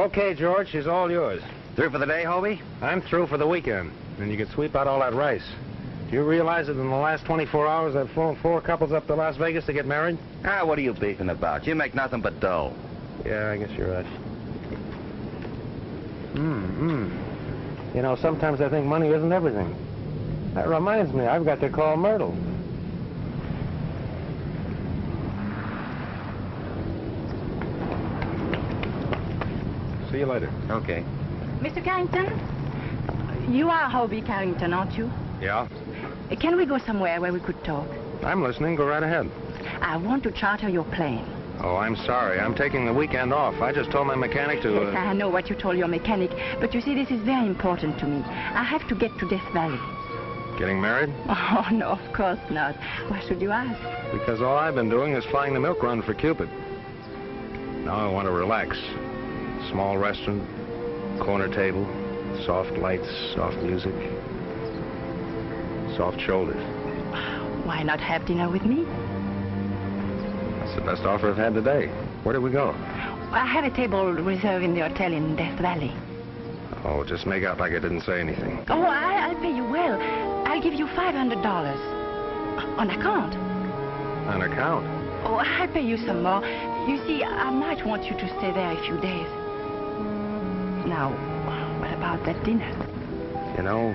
Okay, George, she's all yours. Through for the day, Hobie? I'm through for the weekend, and you can sweep out all that rice. Do you realize that in the last 24 hours I've flown 4 couples up to Las Vegas to get married? Ah, what are you beefing about? You make nothing but dough. Yeah, I guess you're right. You know, sometimes I think money isn't everything. That reminds me, I've got to call Myrtle. See you later. Okay. Mr. Carrington, you are Hobie Carrington, aren't you? Yeah? Can we go somewhere where we could talk? I'm listening. Go right ahead. I want to charter your plane. Oh, I'm sorry. I'm taking the weekend off. I just told my mechanic to... Yes, I know what you told your mechanic, but you see, this is very important to me. I have to get to Death Valley. Getting married? Oh, no, of course not. Why should you ask? Because all I've been doing is flying the milk run for Cupid. Now I want to relax. Small restaurant, corner table, soft lights, soft music, soft shoulders. Why not have dinner with me? That's the best offer I've had today. Where do we go? I have a table reserved in the hotel in Death Valley. Oh, just make out like I didn't say anything. Oh, I'll pay you well. I'll give you $500. On account. On account? Oh, I'll pay you some more. You see, I might want you to stay there a few days. Now, what about that dinner? You know,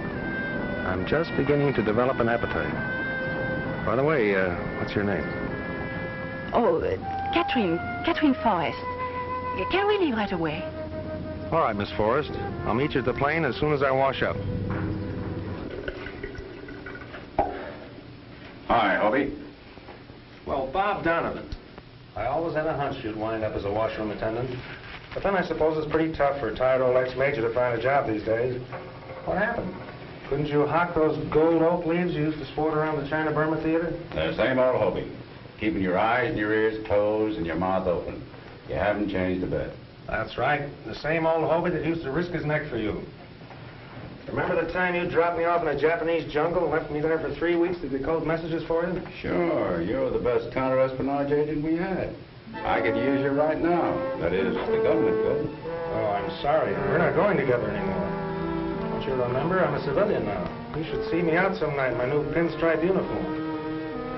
I'm just beginning to develop an appetite. By the way, what's your name? Oh, Catherine Forrest. Can we leave right away? All right, Miss Forrest. I'll meet you at the plane as soon as I wash up. Hi, Hobie. Well, Bob Donovan. I always had a hunch you'd wind up as a washroom attendant. But then I suppose it's pretty tough for a tired old ex-major to find a job these days. What happened? Couldn't you hawk those gold oak leaves you used to sport around the China Burma Theater? The same old Hobie. Keeping your eyes and your ears closed and your mouth open. You haven't changed a bit. That's right. The same old Hobie that used to risk his neck for you. Remember the time you dropped me off in a Japanese jungle and left me there for 3 weeks to decode messages for you? Sure, you're the best counter-espionage agent we had. I could use you right now. That is, the government could. Oh, I'm sorry. We're not going together anymore. Don't you remember? I'm a civilian now. You should see me out some night in my new pinstripe uniform.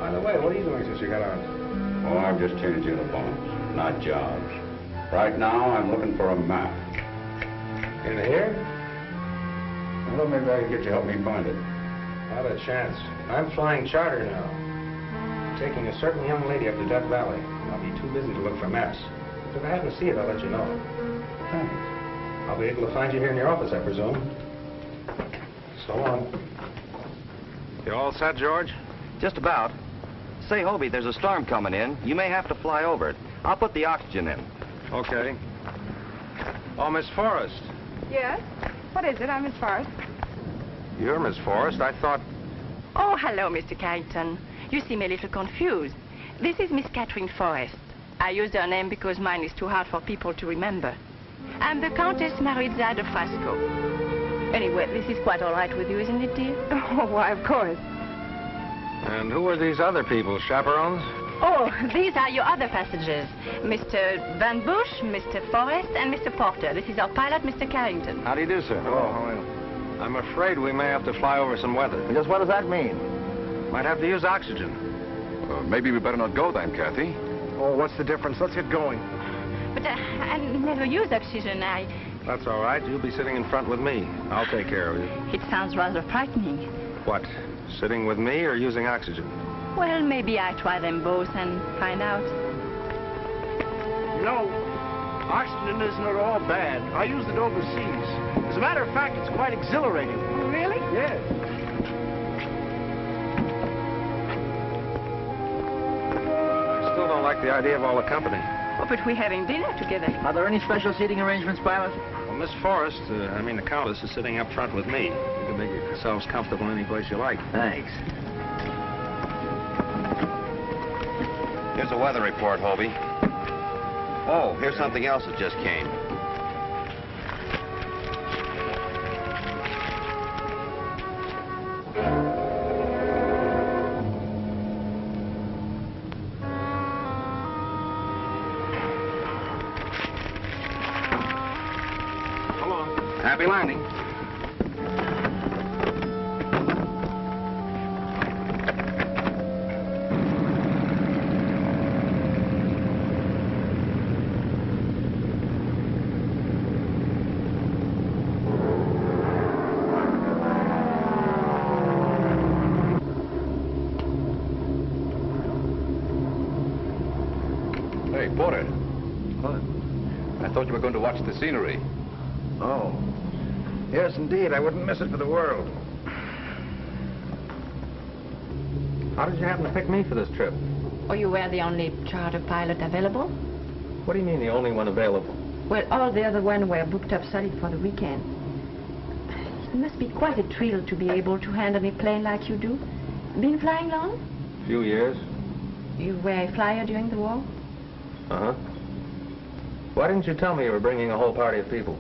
By the way, what are you doing since you got out? Oh, I've just changed uniforms, not jobs. Right now, I'm looking for a map. In here? Well, maybe I can get you to help me find it. Not a chance. I'm flying charter now. I'm taking a certain young lady up to Death Valley. I'll be too busy to look for maps. But if I happen to see it, I'll let you know. Thanks. I'll be able to find you here in your office, I presume. So long. You all set, George? Just about. Say, Hobie, there's a storm coming in. You may have to fly over it. I'll put the oxygen in. Okay. Oh, Miss Forrest. Yes? What is it? I'm Miss Forrest. You're Miss Forrest. I thought... Oh, hello, Mr. Carrington. You seem a little confused. This is Miss Catherine Forrest. I use her name because mine is too hard for people to remember. I'm the Countess Maritza de Frasco. Anyway, this is quite all right with you, isn't it, dear? Oh, why, of course. And who are these other people, chaperones? Oh, these are your other passengers. Mr. Van Bush, Mr. Forrest, and Mr. Porter. This is our pilot, Mr. Carrington. How do you do, sir? Oh, I'm afraid we may have to fly over some weather. Just what does that mean? Might have to use oxygen. Maybe we better not go then, Kathy. Oh, what's the difference? Let's get going. But I never use oxygen. That's all right. You'll be sitting in front with me. I'll take care of you. It sounds rather frightening. What? Sitting with me or using oxygen? Well, maybe I try them both and find out. You know, oxygen isn't at all bad. I used it overseas. As a matter of fact, it's quite exhilarating. Oh, really? Yes. I still don't like the idea of all the company. Oh, but we're having dinner together. Are there any special seating arrangements, pilot? Well, Miss Forrest, the Countess, is sitting up front with me. You can make yourselves comfortable any place you like. Thanks. Here's a weather report, Hobie. Oh, here's something else that just came. Happy landing. Hey, Porter. What? I thought you were going to watch the scenery. Oh. Yes, indeed. I wouldn't miss it for the world. How did you happen to pick me for this trip? Oh, you were the only charter pilot available? What do you mean the only one available? Well, all the other ones were booked up solid for the weekend. It must be quite a thrill to be able to handle a plane like you do. Been flying long? A few years. You were a flyer during the war? Uh-huh. Why didn't you tell me you were bringing a whole party of people?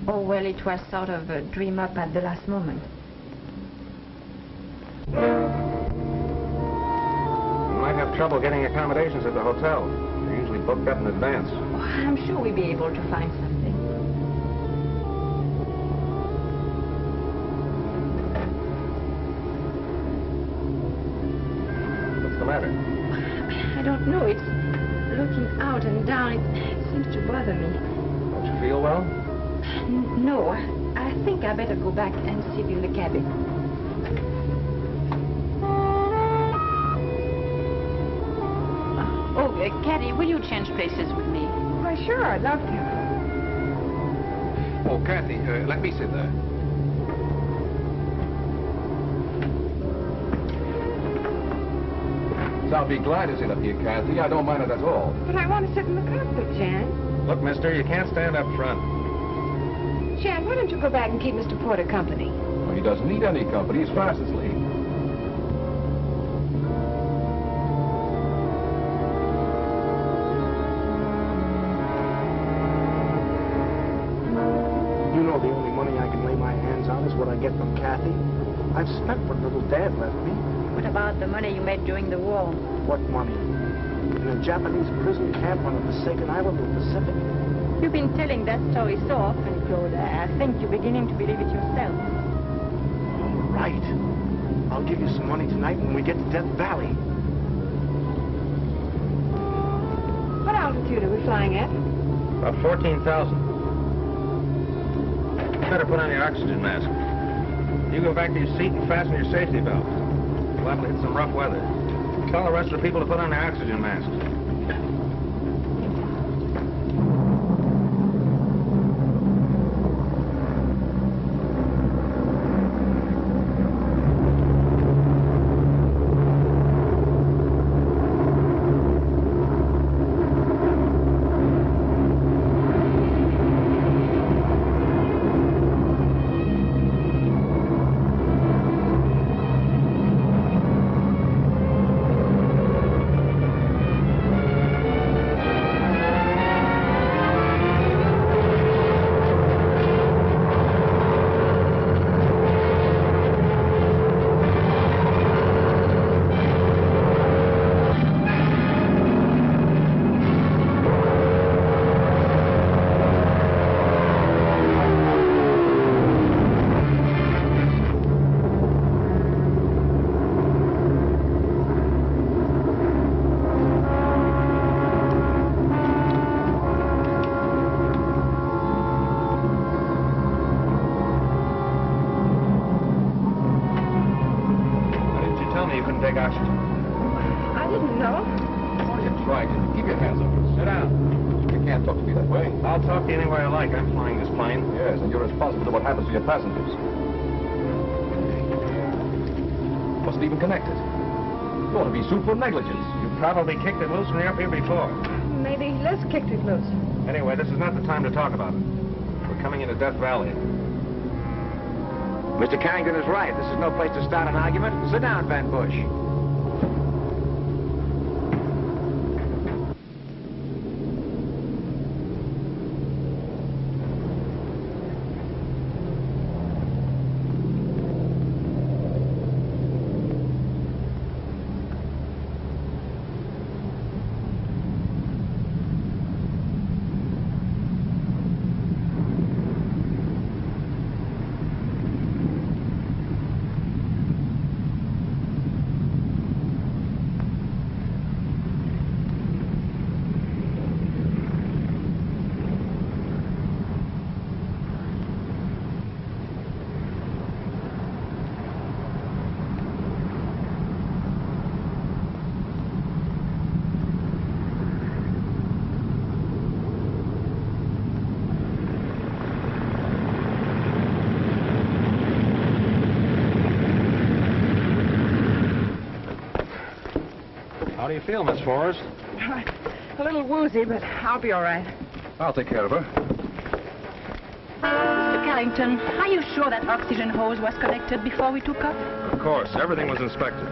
Oh, well, it was sort of a dream up at the last moment. You might have trouble getting accommodations at the hotel. They're usually booked up in advance. Oh, I'm sure we'll be able to find something. What's the matter? I don't know. It's looking out and down. It seems to bother me. Don't you feel well? No, I think I better go back and sit in the cabin. Oh, Caddy, will you change places with me? Why, sure, I'd love to. Oh, Kathy, let me sit there. So I'll be glad to sit up here, Kathy. I don't mind it at all. But I want to sit in the cockpit, Jan. Look, mister, you can't stand up front. Jan, why don't you go back and keep Mr. Porter company? Well, he doesn't need any company. He's fast asleep. You know the only money I can lay my hands on is what I get from Kathy. I've spent what little Dad left me. What about the money you made during the war? What money? In a Japanese prison camp on a forsaken island in the Pacific. You've been telling that story so often, Claude. I think you're beginning to believe it yourself. All right. I'll give you some money tonight when we get to Death Valley. What altitude are we flying at? About 14,000. You better put on your oxygen mask. You go back to your seat and fasten your safety belt. You're liable to hit some rough weather. Tell the rest of the people to put on their oxygen masks. I didn't know. What are you trying to do? Keep your hands up. Sit down. You can't talk to me that way. I'll talk to you any way I like. I'm flying this plane. Yes, and you're responsible for what happens to your passengers. Wasn't even connected. You ought to be sued for negligence. You probably kicked it loose when you were up here before. Maybe Les kicked it loose. Anyway, this is not the time to talk about it. We're coming into Death Valley. Mr. Carrington is right. This is no place to start an argument. Sit down, Van Bush. you feel, Miss Forrest? A little woozy, but I'll be all right. I'll take care of her. Mr. Carrington, are you sure that oxygen hose was connected before we took off? Of course, everything was inspected.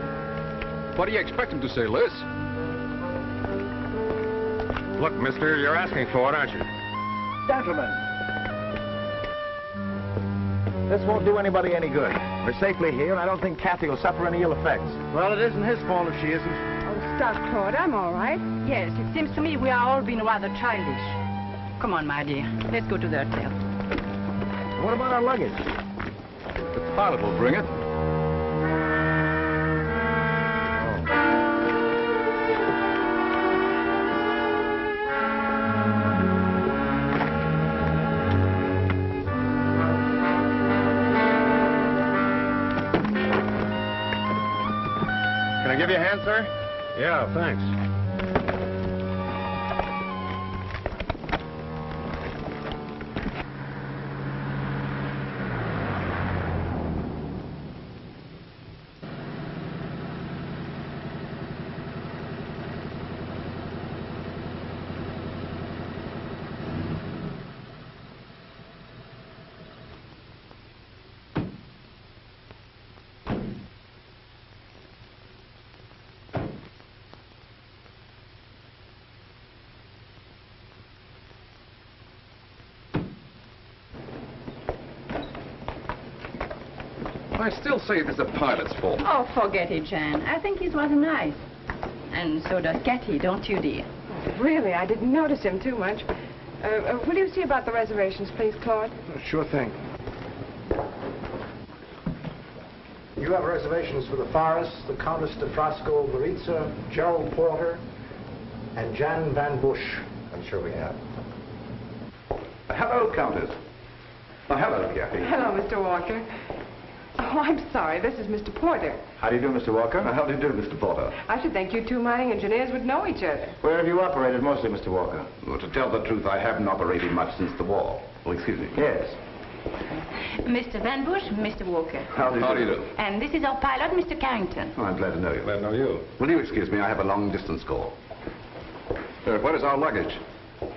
What do you expect him to say, Liz? Look, mister, you're asking for it, aren't you? Gentlemen, this won't do anybody any good. We're safely here, and I don't think Kathy will suffer any ill effects. Well, it isn't his fault if she isn't. Oh, stop, Claude. I'm all right. Yes, it seems to me we are all being rather childish. Come on, my dear. Let's go to the hotel. What about our luggage? The pilot will bring it. Can I give you a hand, sir? Yeah, thanks. I still say it is the pilot's fault. Oh, forget it, Jan. I think he's rather nice. And so does Kathy, don't you, dear? Really, I didn't notice him too much. Will you see about the reservations, please, Claude? Sure thing. You have reservations for the Forrest, the Countess de Frasco Maritza, Cheirel Porter, and Jan Van Bush. I'm sure we have. Hello, Countess. Oh, hello, Kathy. Hello, Mr. Walker. Oh, I'm sorry. This is Mr. Porter. How do you do, Mr. Walker? How do you do, Mr. Porter? I should think you two mining engineers would know each other. Where have you operated mostly, Mr. Walker? Well, to tell the truth, I haven't operated much since the war. Oh, excuse me. Yes. Mr. Van Bush, Mr. Walker. How do you do? And this is our pilot, Mr. Carrington. Oh, I'm glad to know you. Glad to know you. Will you excuse me? I have a long-distance call. What is our luggage?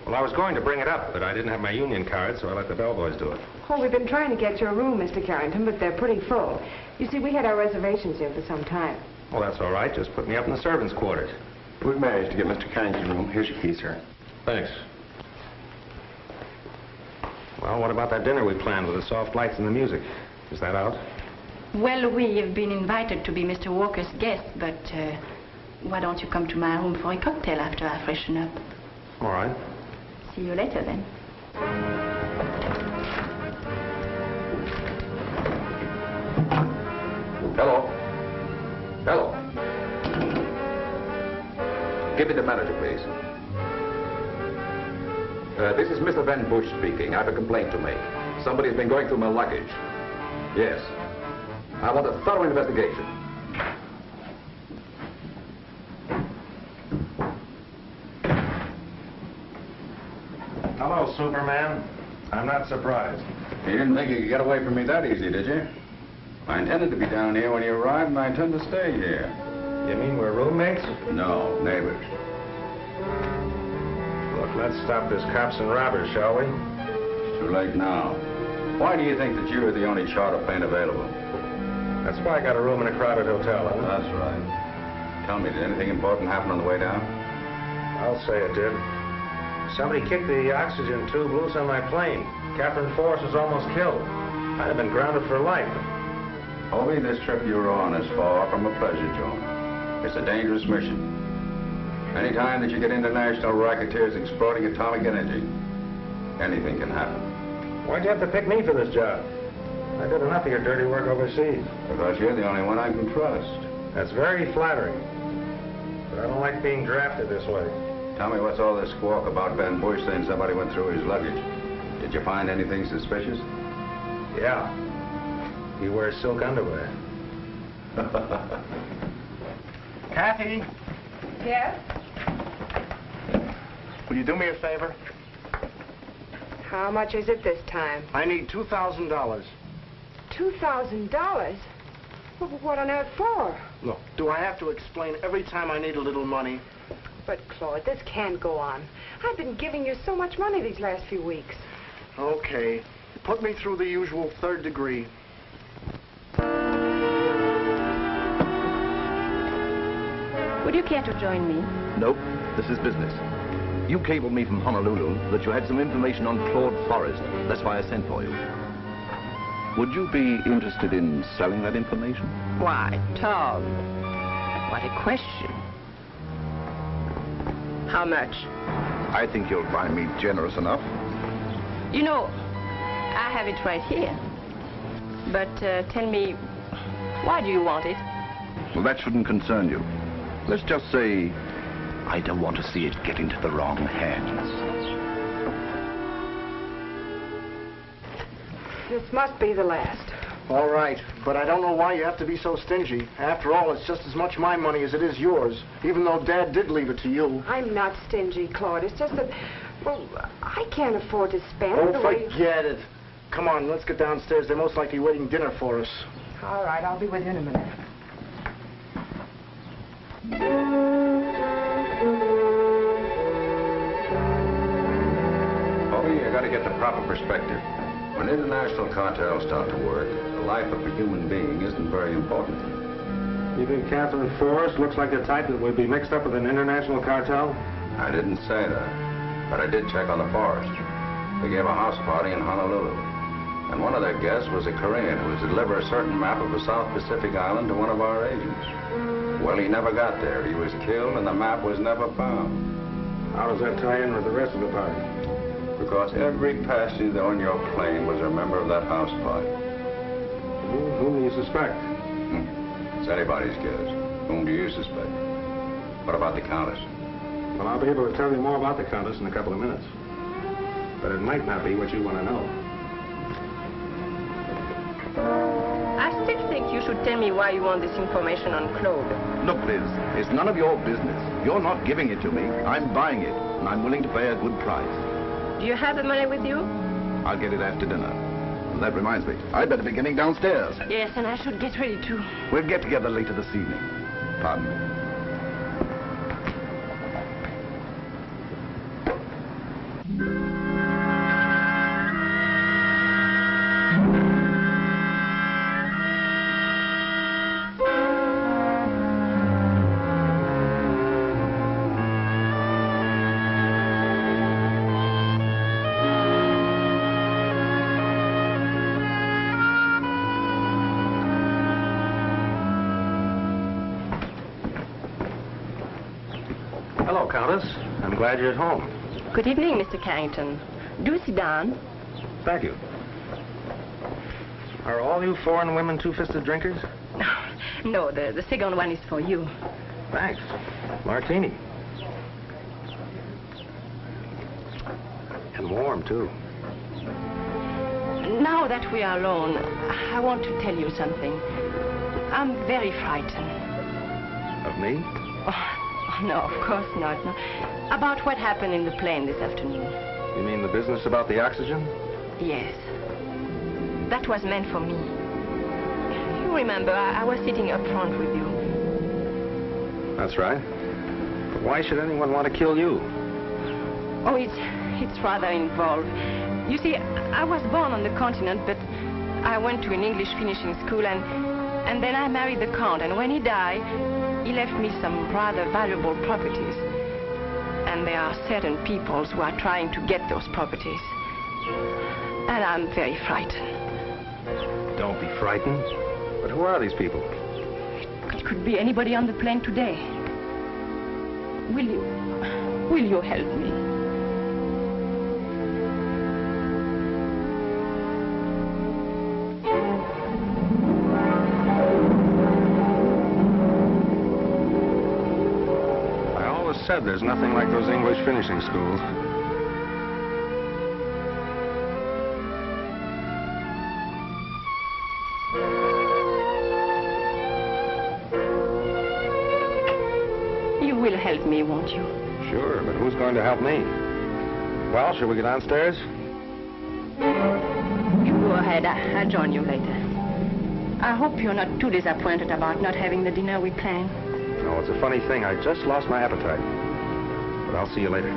Well, I was going to bring it up, but I didn't have my union card, so I let the bellboys do it. Oh, we've been trying to get you a room, Mr. Carrington, but they're pretty full. You see, we had our reservations here for some time. Well, that's all right. Just put me up in the servants' quarters. We've managed to get Mr. Carrington's room. Here's your key, sir. Thanks. Well, what about that dinner we planned with the soft lights and the music? Is that out? Well, we have been invited to be Mr. Walker's guest, but why don't you come to my room for a cocktail after I freshen up? All right. See you later, then. Hello. Hello. Give me the manager, please. This is Mr. Van Bush speaking. I have a complaint to make. Somebody's been going through my luggage. Yes. I want a thorough investigation. Hello, Superman. I'm not surprised. You didn't think you could get away from me that easy, did you? I intended to be down here when you arrived, and I intend to stay here. You mean we're roommates? No, neighbors. Look, let's stop this cops and robbers, shall we? It's too late now. Why do you think that you are the only charter plane available? That's why I got a room in a crowded hotel, huh? That's right. Tell me, did anything important happen on the way down? I'll say it did. Somebody kicked the oxygen tube loose on my plane. Captain Forrest was almost killed. I'd have been grounded for life. Only this trip you're on is far from a pleasure zone. It's a dangerous mission. Any time that you get international racketeers exploiting atomic energy, anything can happen. Why'd you have to pick me for this job? I did enough of your dirty work overseas. Because you're the only one I can trust. That's very flattering. But I don't like being drafted this way. Tell me, what's all this squawk about Van Bush saying somebody went through his luggage? Did you find anything suspicious? Yeah. He wears silk underwear. Kathy, Yes? will you do me a favor? How much is it this time? I need $2,000. $2,000? Well, but what on earth for? Look, do I have to explain every time I need a little money? But, Claude, this can't go on. I've been giving you so much money these last few weeks. Okay. Put me through the usual 3rd degree. Would you care to join me? Nope, this is business. You cabled me from Honolulu that you had some information on Claude Forrest. That's why I sent for you. Would you be interested in selling that information? Why, Tom, what a question. How much? I think you'll find me generous enough. You know, I have it right here. But tell me, why do you want it? Well, that shouldn't concern you. Let's just say I don't want to see it get into the wrong hands. This must be the last. All right, but I don't know why you have to be so stingy. After all, it's just as much my money as it is yours, even though Dad did leave it to you. I'm not stingy, Claude. It's just that, well, I can't afford to spend Oh, the way... forget it. Come on, let's get downstairs. They're most likely waiting dinner for us. All right, I'll be with you in a minute. Bobby, you got to get the proper perspective. When international cartels start to work, the life of a human being isn't very important. You think Catherine Forrest looks like the type that would be mixed up with an international cartel? I didn't say that, but I did check on the Forrest. They gave a house party in Honolulu, and one of their guests was a Korean who was to deliver a certain map of a South Pacific island to one of our agents. Well, he never got there. He was killed, and the map was never found. How does that tie in with the rest of the party? Because every passenger on your plane was a member of that house party. Whom do you suspect? It's anybody's guess. Whom do you suspect? What about the countess? Well, I'll be able to tell you more about the countess in a couple of minutes. But it might not be what you want to know. I still think you should tell me why you want this information on Claude. Look, Liz, it's none of your business. You're not giving it to me. I'm buying it, and I'm willing to pay a good price. Do you have the money with you? I'll get it after dinner. And that reminds me, I'd better be getting downstairs. Yes, and I should get ready too. We'll get together later this evening. Pardon me. Hello, Countess. I'm glad you're at home. Good evening, Mr. Carrington. Do sit down. Thank you. Are all you foreign women two-fisted drinkers? No, the second one is for you. Thanks. Martini. And warm, too. Now that we are alone, I want to tell you something. I'm very frightened. Of me? Oh, no, of course not. No. About what happened in the plane this afternoon. You mean the business about the oxygen? Yes. That was meant for me. You remember, I was sitting up front with you. That's right. But why should anyone want to kill you? Oh, it's rather involved. You see, I was born on the continent, but I went to an English finishing school, and then I married the Count, and when he died, he left me some rather valuable properties. And there are certain peoples who are trying to get those properties. And I'm very frightened. Don't be frightened. But who are these people? It could be anybody on the plane today. Will you help me? Said there's nothing like those English finishing schools. You will help me, won't you? Sure, but who's going to help me? Well, shall we get downstairs? You go ahead. I'll join you later. I hope you're not too disappointed about not having the dinner we planned. No, it's a funny thing. I just lost my appetite. But I'll see you later.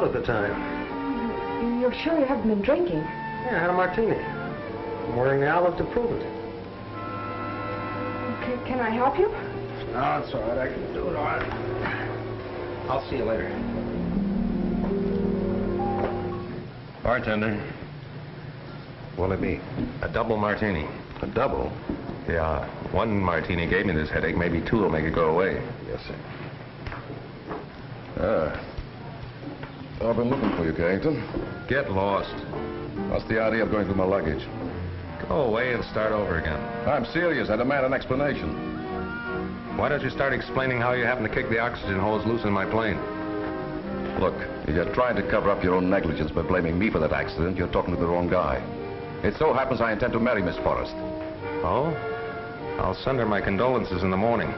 At the time. You're sure you haven't been drinking? Yeah, I had a martini. I'm wearing the olive to prove it. Okay, can I help you? No, it's all right. I can do it all right. I'll see you later. Bartender. What'll it be? A double martini. A double? Yeah. One martini gave me this headache. Maybe two will make it go away. Yes, sir. I've been looking for you, Carrington. Get lost. What's the idea of going through my luggage? Go away and start over again. I'm serious. I demand an explanation. Why don't you start explaining how you happened to kick the oxygen hose loose in my plane? Look, if you're trying to cover up your own negligence by blaming me for that accident, you're talking to the wrong guy. It so happens I intend to marry Miss Forrest. Oh? I'll send her my condolences in the morning.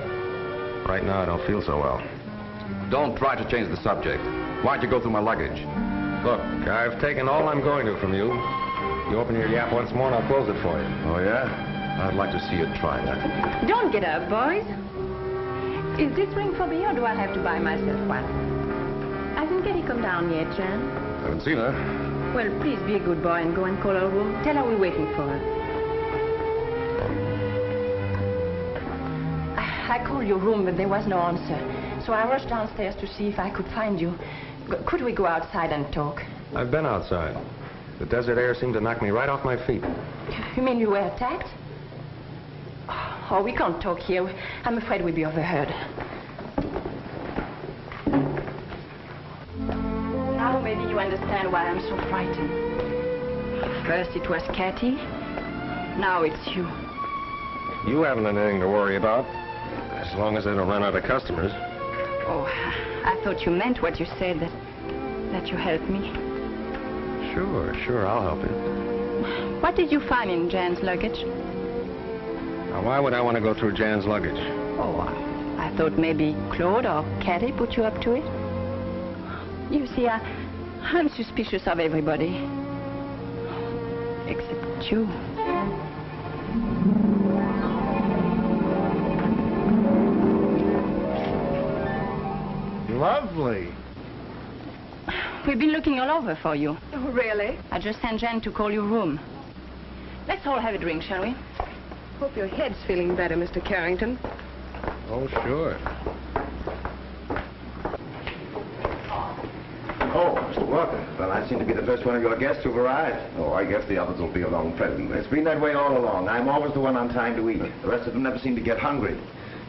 Right now, I don't feel so well. Don't try to change the subject. Why'd you go through my luggage? Look, I've taken all I'm going to from you. You open your yap once more and I'll close it for you. Oh, yeah? I'd like to see you try that. Don't get up, boys. Is this ring for me or do I have to buy myself one? Hasn't Kitty come down yet, Jan? Haven't seen her. Well, please be a good boy and go and call her room. Tell her we're waiting for her. I called your room, but there was no answer. So I rushed downstairs to see if I could find you. Could we go outside and talk? I've been outside. The desert air seemed to knock me right off my feet. You mean you were attacked? Oh, we can't talk here. I'm afraid we'll be overheard. Now maybe you understand why I'm so frightened. First it was Cathy. Now it's you. You haven't anything to worry about. As long as I don't run out of customers. Oh, I thought you meant what you said, that you helped me. Sure, I'll help you. What did you find in Jan's luggage? Now, why would I want to go through Jan's luggage? Oh, I thought maybe Claude or Cathy put you up to it. You see, I'm suspicious of everybody. Except you. Lovely. We've been looking all over for you. Oh, really? I just sent Jan to call your room. Let's all have a drink, shall we? Hope your head's feeling better, Mr. Carrington. Oh, sure. Oh, Mr. Walker. Well, I seem to be the first one of your guests who've arrived. Oh, I guess the others will be along presently. It's been that way all along. I'm always the one on time to eat. The rest of them never seem to get hungry.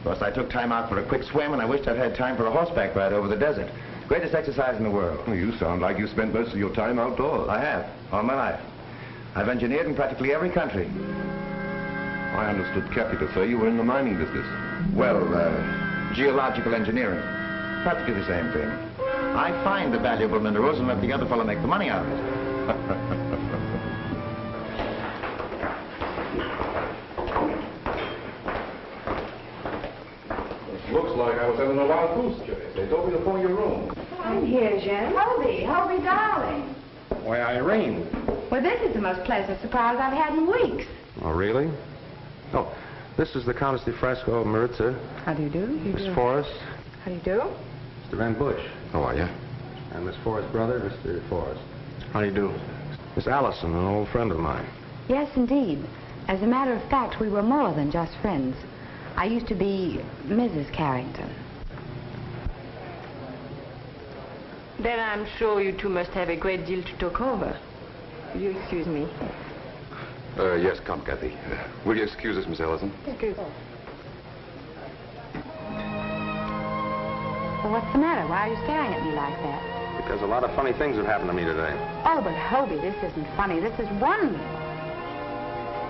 Plus, I took time out for a quick swim, and I wished I'd had time for a horseback ride over the desert. Greatest exercise in the world. Well, you sound like you spent most of your time outdoors. I have, all my life. I've engineered in practically every country. I understood Kathy to say you were in the mining business. Well, geological engineering. Practically the same thing. I find the valuable minerals and let the other fellow make the money out of it. Looks like I was having a wild goose chase. They told me to phone your room. I'm here, Jen. Hobie, darling. Why, Irene. Well, this is the most pleasant surprise I've had in weeks. Oh, really? Oh, this is the Countess de Fresco of Maritza. How do you do? Miss Forrest. How do you do? Mr. Van Bush. How are you? And Miss Forrest's brother, Mr. Forrest. How do you do? Miss Allison, an old friend of mine. Yes, indeed. As a matter of fact, we were more than just friends. I used to be Mrs. Carrington. Then I'm sure you two must have a great deal to talk over. Will you excuse me? Yes, come, Kathy. Will you excuse us, Miss Ellison? Excuse me. Well, what's the matter? Why are you staring at me like that? Because a lot of funny things have happened to me today. Oh, but Hobie, this isn't funny. This is wonderful.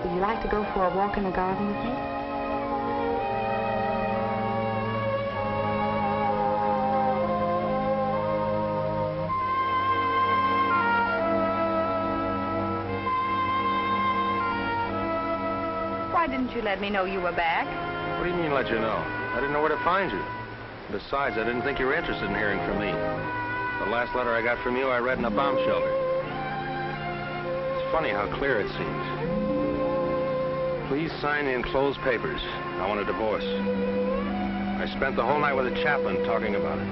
Would you like to go for a walk in the garden with me? Why didn't you let me know you were back? What do you mean, let you know? I didn't know where to find you. Besides, I didn't think you were interested in hearing from me. The last letter I got from you, I read in a bomb shelter. It's funny how clear it seems. Please sign the enclosed papers. I want a divorce. I spent the whole night with a chaplain talking about it.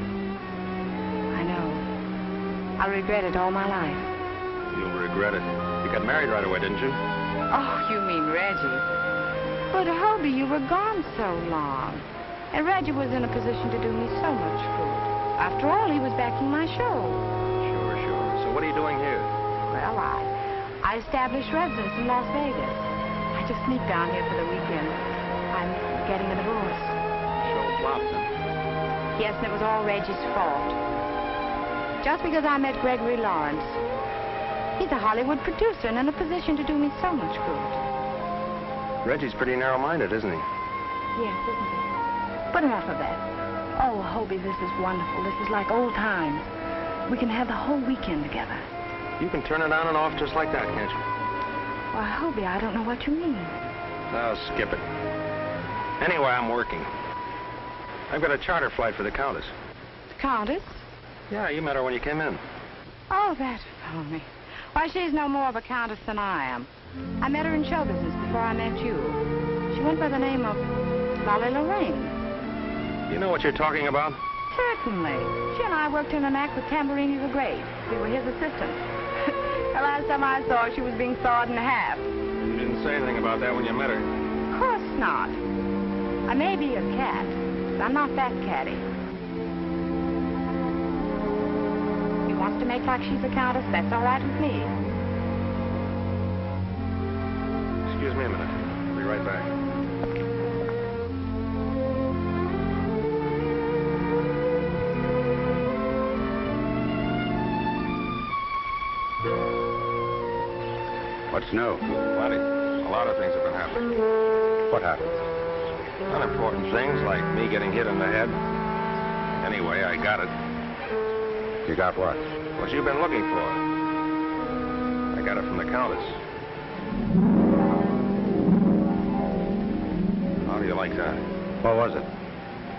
I know. I'll regret it all my life. You'll regret it. You got married right away, didn't you? Oh, you mean Reggie. But, Hobie, you were gone so long. And Reggie was in a position to do me so much good. After all, he was backing my show. Sure. So what are you doing here? Well, I established residence in Las Vegas. I just sneaked down here for the weekend. I'm getting a divorce. Show flopped, huh? Yes, and it was all Reggie's fault. Just because I met Gregory Lawrence. He's a Hollywood producer and in a position to do me so much good. Reggie's pretty narrow-minded, isn't he? Yes, isn't he? But enough of that. Oh, Hobie, this is wonderful. This is like old times. We can have the whole weekend together. You can turn it on and off just like that, can't you? Why, Hobie, I don't know what you mean. No, skip it. Anyway, I'm working. I've got a charter flight for the countess. The countess? Yeah, you met her when you came in. Oh, that's phony. Why, she's no more of a countess than I am. I met her in show business before I met you. She went by the name of Lolly Lorraine. You know what you're talking about? Certainly. She and I worked in an act with Tamburini the Great. We were his assistants. The last time I saw her, she was being sawed in half. You didn't say anything about that when you met her. Of course not. I may be a cat, but I'm not that catty. He wants to make like she's a countess. That's all right with me. Excuse me a minute. I'll be right back. What's new? Plenty. A lot of things have been happening. What happened? Unimportant things like me getting hit in the head. Anyway, I got it. You got what? What you've been looking for. I got it from the countess. How do you like that? What was it?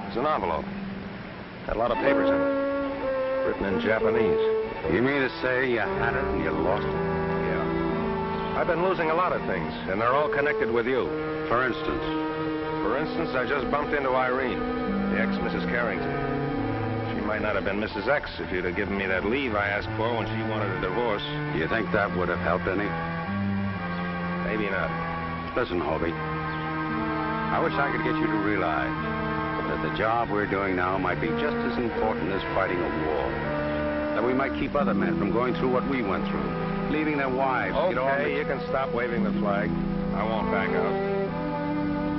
It's an envelope. Had a lot of papers in it. Written in Japanese. You mean to say you had it and you lost it? Yeah. I've been losing a lot of things, and they're all connected with you. For instance? For instance, I just bumped into Irene, the ex-Mrs. Carrington. She might not have been Mrs. X if you'd have given me that leave I asked for when she wanted a divorce. Do you think that would have helped any? Maybe not. Listen, Hobie. I wish I could get you to realize that the job we're doing now might be just as important as fighting a war. That we might keep other men from going through what we went through, leaving their wives. Okay, you can stop waving the flag. I won't back out.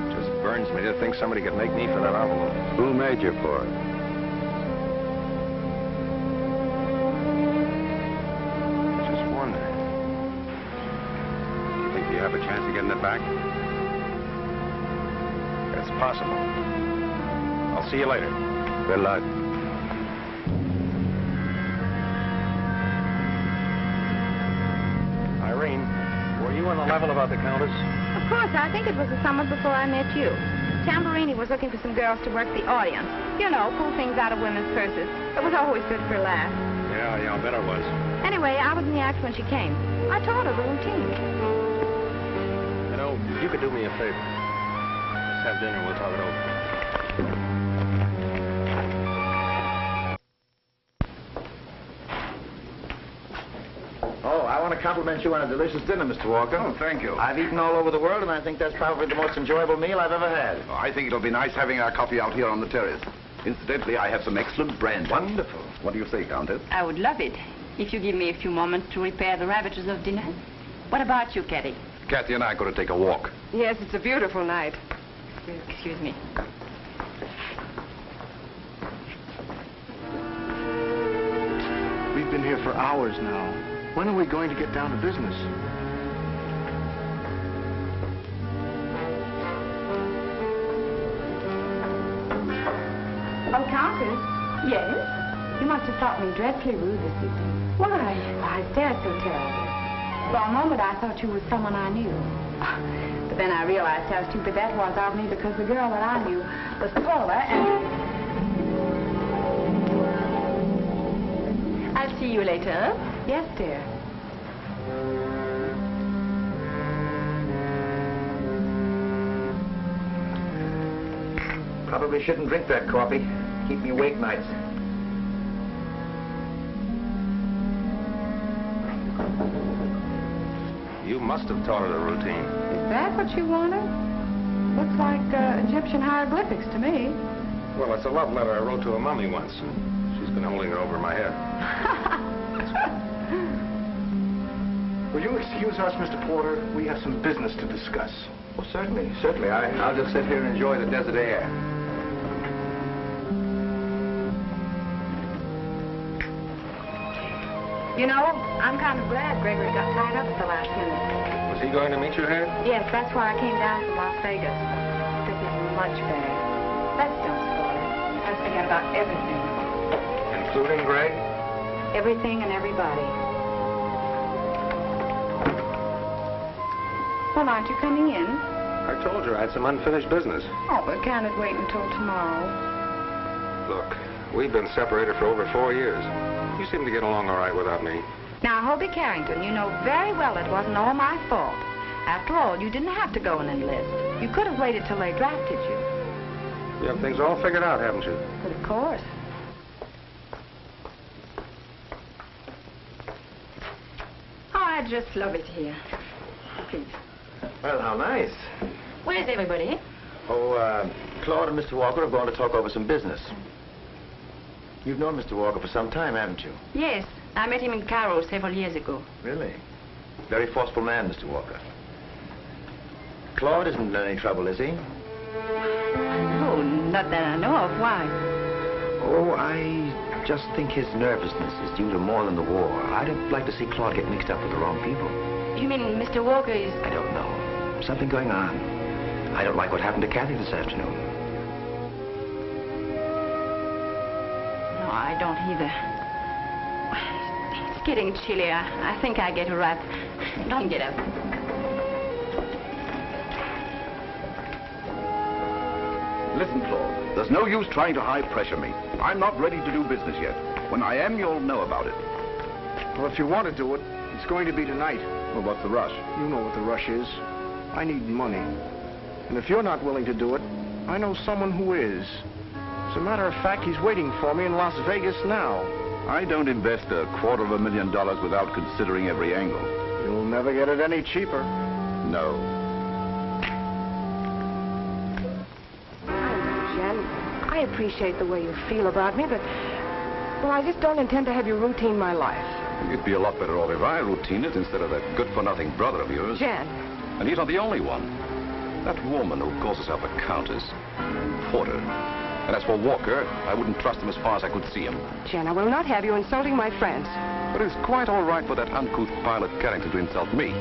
It just burns me to think somebody could make me for that envelope. Who made you for it? Just wonder. Think you have a chance of getting it back? It's possible. I'll see you later. Good luck. Irene, were you on the level about the countess? Of course, I think it was the summer before I met you. Tamburini was looking for some girls to work the audience. You know, pull things out of women's purses. It was always good for a laugh. Yeah, I bet it was. Anyway, I was in the act when she came. I taught her the routine. You know, you could do me a favor. Let's have dinner and we'll talk it over. Oh, I want to compliment you on a delicious dinner, Mr. Walker. Oh, thank you. I've eaten all over the world, and I think that's probably the most enjoyable meal I've ever had. Oh, I think it'll be nice having our coffee out here on the terrace. Incidentally, I have some excellent brandy. Wonderful. What do you say, Countess? I would love it if you give me a few moments to repair the ravages of dinner. What about you, Kathy? Kathy and I are going to take a walk. Yes, it's a beautiful night. Excuse me. We've been here for hours now. When are we going to get down to business? Oh, Countess. Yes? You must have thought me dreadfully rude this evening. Why? Why, they're so terrible. For a moment, I thought you were someone I knew. But then I realized how stupid that was of me because the girl that I knew was taller and... I'll see you later. Yes, dear. Probably shouldn't drink that coffee. Keep me awake nights. You must have taught her the routine. Is that what you wanted? Looks like Egyptian hieroglyphics to me. Well, it's a love letter I wrote to a mummy once, and she's been holding it over my head. Will you excuse us, Mr. Porter? We have some business to discuss. Well, certainly. I'll just sit here and enjoy the desert air. You know, I'm kind of glad Gregory got tied up at the last minute. Was he going to meet you here? Yes, that's why I came down from Las Vegas. This is much better. Let's don't spoil it. Let's forget about everything. Including Greg? Everything and everybody. Well, aren't you coming in? I told you I had some unfinished business. Oh, but can't it wait until tomorrow? Look, we've been separated for over 4 years. You seem to get along all right without me. Now, Hobie Carrington, you know very well it wasn't all my fault. After all, you didn't have to go and enlist. You could have waited till they drafted you. You have things all figured out, haven't you? But of course. Oh, I just love it here. Please. Well, how nice. Where's everybody? Oh, Claude and Mr. Walker are going to talk over some business. You've known Mr. Walker for some time, haven't you? Yes, I met him in Cairo several years ago. Really? Very forceful man, Mr. Walker. Claude isn't in any trouble, is he? Oh, not that I know of. Why? Oh, I just think his nervousness is due to more than the war. I don't like to see Claude get mixed up with the wrong people. You mean Mr. Walker is... I don't know. Something going on. I don't like what happened to Kathy this afternoon. No, I don't either. It's getting chilly. I think I get a wrap. Don't get up. Listen, Claude, there's no use trying to high-pressure me. I'm not ready to do business yet. When I am, you'll know about it. Well, if you want to do it, it's going to be tonight. Well, what's the rush? You know what the rush is. I need money. And if you're not willing to do it, I know someone who is. As a matter of fact, he's waiting for me in Las Vegas now. I don't invest $250,000 without considering every angle. You'll never get it any cheaper. No. Jen, I appreciate the way you feel about me, but, well, I just don't intend to have you routine my life. You'd be a lot better off if I routine it instead of that good-for-nothing brother of yours. Jen. And he's not the only one. That woman who calls herself a countess, Porter. And as for Walker, I wouldn't trust him as far as I could see him. Jen, I will not have you insulting my friends. But it's quite all right for that uncouth pilot Carrington to insult me.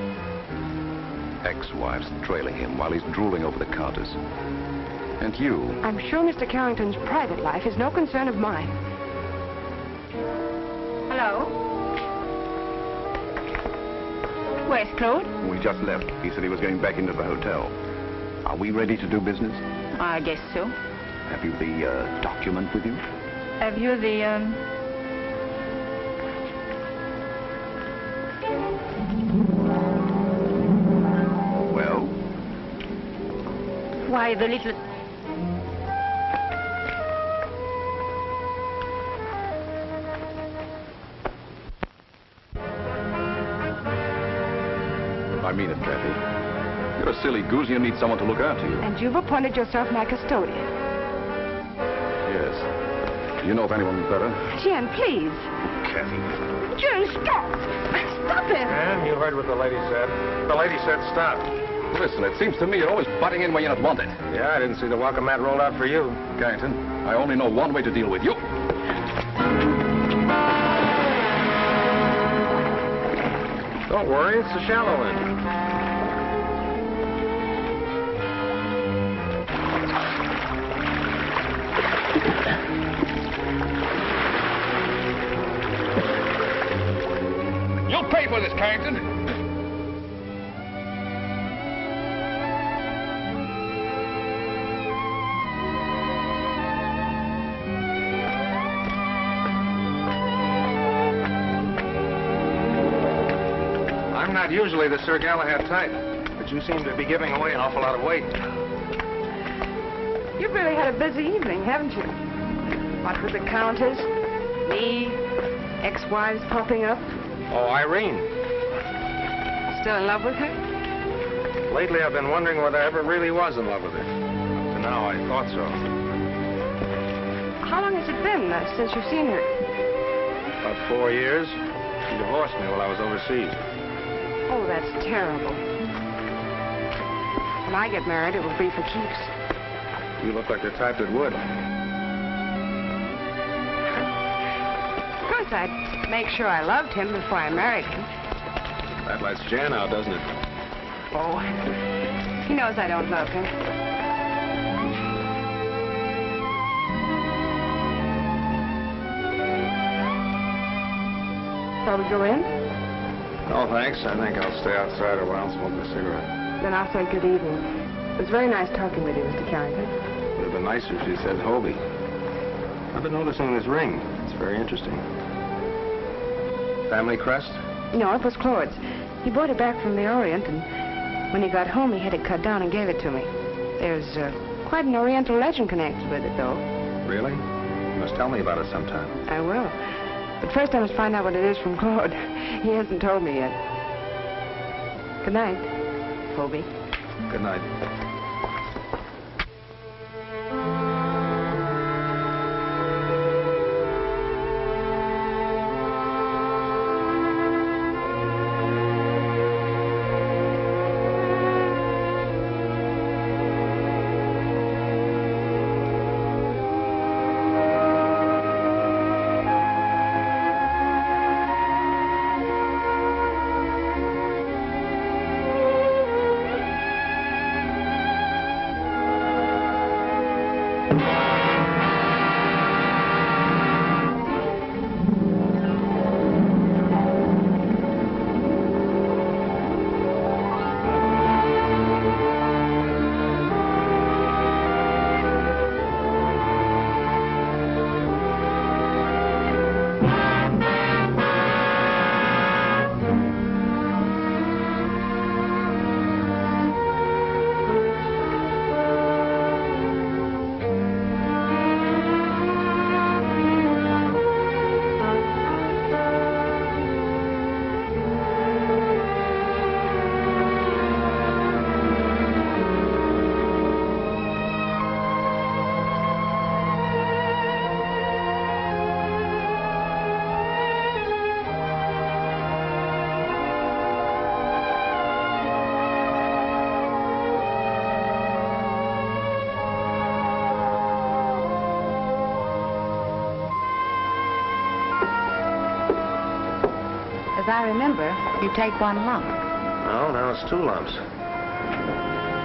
Ex-wives trailing him while he's drooling over the countess. And you... I'm sure Mr. Carrington's private life is no concern of mine. Hello? Where's Claude? We just left. He said he was going back into the hotel. Are we ready to do business? I guess so. Have you the document with you? Have you the, Well? Why, the little... I mean it, Kathy. You're a silly goose and you need someone to look after you. And you've appointed yourself my custodian. Yes. Do you know of anyone better? Jen, please. Kathy. Jen, stop! Stop it! And you heard what the lady said. The lady said stop. Listen, it seems to me you're always butting in where you're not wanted. Yeah, I didn't see the welcome mat rolled out for you. Carrington, I only know one way to deal with you. Don't worry, it's the shallow end. pay for this, Carrington. I'm not usually the Sir Galahad type, but you seem to be giving away an awful lot of weight. You've really had a busy evening, haven't you? What with the countess, me, ex-wives popping up. Oh, Irene. Still in love with her? Lately, I've been wondering whether I ever really was in love with her. Up to now, I thought so. How long has it been since you've seen her? About 4 years. She divorced me while I was overseas. Oh, that's terrible. When I get married, it will be for keeps. You look like the type that would. Of course, I'd make sure I loved him before I married him. That lets Jan out, doesn't it? Oh, he knows I don't love him. Shall we go in? No, thanks. I think I'll stay outside a while and smoke a cigarette. Then I'll say good evening. It was very nice talking with you, Mr. Carrington. It would have been nicer if you said Hobie. I've been noticing this ring. It's very interesting. Family crest? No, it was Claude's. He brought it back from the Orient, and when he got home, he had it cut down and gave it to me. There's quite an Oriental legend connected with it, though. Really? You must tell me about it sometime. I will. But first I must find out what it is from Claude. He hasn't told me yet. Good night, Hobie. Good night. As I remember, you take one lump. No, now it's 2 lumps.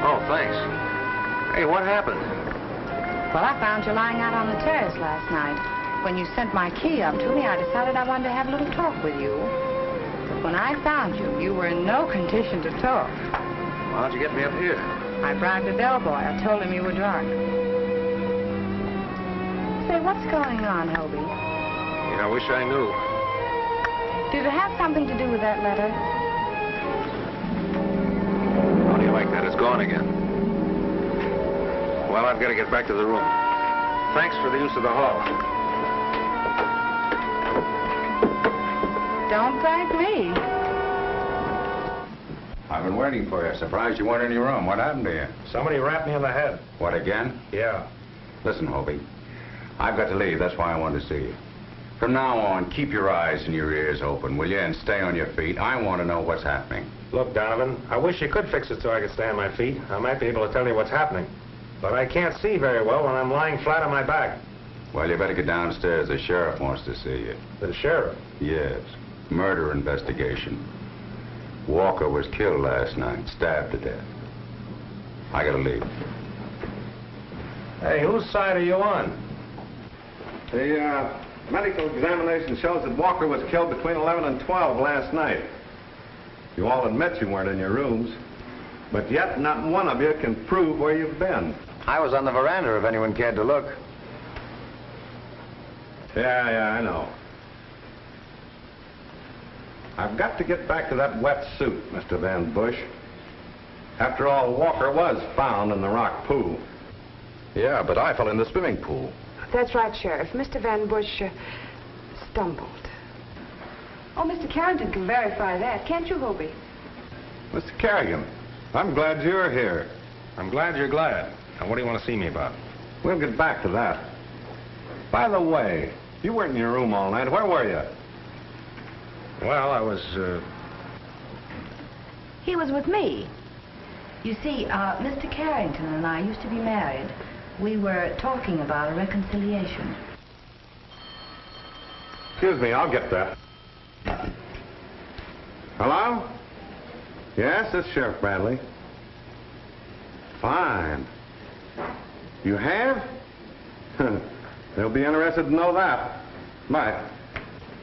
Oh, thanks. Hey, what happened? Well, I found you lying out on the terrace last night. When you sent my key up to me, I decided I wanted to have a little talk with you. But when I found you, you were in no condition to talk. How'd you get me up here? I bribed a bellboy. I told him you were drunk. Say, what's going on, Hobie? Yeah, I wish I knew. Did it have something to do with that letter? How do you like that? It's gone again. Well, I've got to get back to the room. Thanks for the use of the hall. Don't thank me. I've been waiting for you. Surprised you weren't in your room. What happened to you? Somebody rapped me on the head. What, again? Yeah. Listen, Hobie. I've got to leave. That's why I wanted to see you. From now on, keep your eyes and your ears open, will you? And stay on your feet. I want to know what's happening. Look, Donovan, I wish you could fix it so I could stay on my feet. I might be able to tell you what's happening. But I can't see very well when I'm lying flat on my back. Well, you better get downstairs. The sheriff wants to see you. The sheriff? Yes. Murder investigation. Walker was killed last night, stabbed to death. I gotta leave. Hey, whose side are you on? Medical examination shows that Walker was killed between 11 and 12 last night. You all admit you weren't in your rooms, but yet not one of you can prove where you've been. I was on the veranda if anyone cared to look. Yeah, I know. I've got to get back to that wet suit, Mr. Van Bush. After all, Walker was found in the rock pool. Yeah, but I fell in the swimming pool. That's right, Sheriff. Mr. Van Bush stumbled. Oh, Mr. Carrington can verify that. Can't you, Hobie? Mr. Kerrigan, I'm glad you're here. I'm glad you're glad. Now, what do you want to see me about? We'll get back to that. By the way, you weren't in your room all night. Where were you? Well, I was, He was with me. You see, Mr. Carrington and I used to be married. We were talking about a reconciliation. Excuse me, I'll get that. Hello? Yes, it's Sheriff Bradley. Fine. You have? They'll be interested to know that. Bye.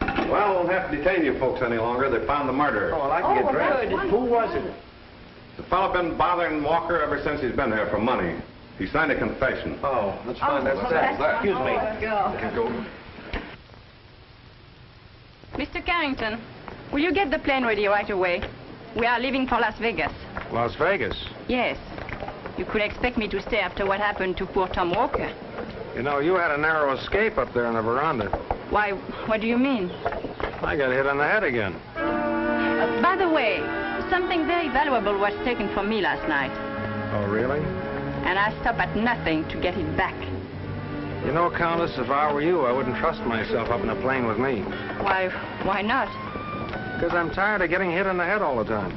Well, I won't have to detain you folks any longer. They found the murderer. Oh, well, I can get dressed. good. Who was it? The fellow been bothering Walker ever since he's been here for money. He signed a confession. Oh, let's find out. Excuse me. Let's go. Mr. Carrington, will you get the plane ready right away? We are leaving for Las Vegas. Las Vegas. Yes. You could expect me to stay after what happened to poor Tom Walker. You know, you had a narrow escape up there on the veranda. Why, what do you mean? I got hit on the head again. By the way, something very valuable was taken from me last night. Oh, really? And I stop at nothing to get it back. You know, Countess, if I were you, I wouldn't trust myself up in a plane with me. Why not? Because I'm tired of getting hit on the head all the time.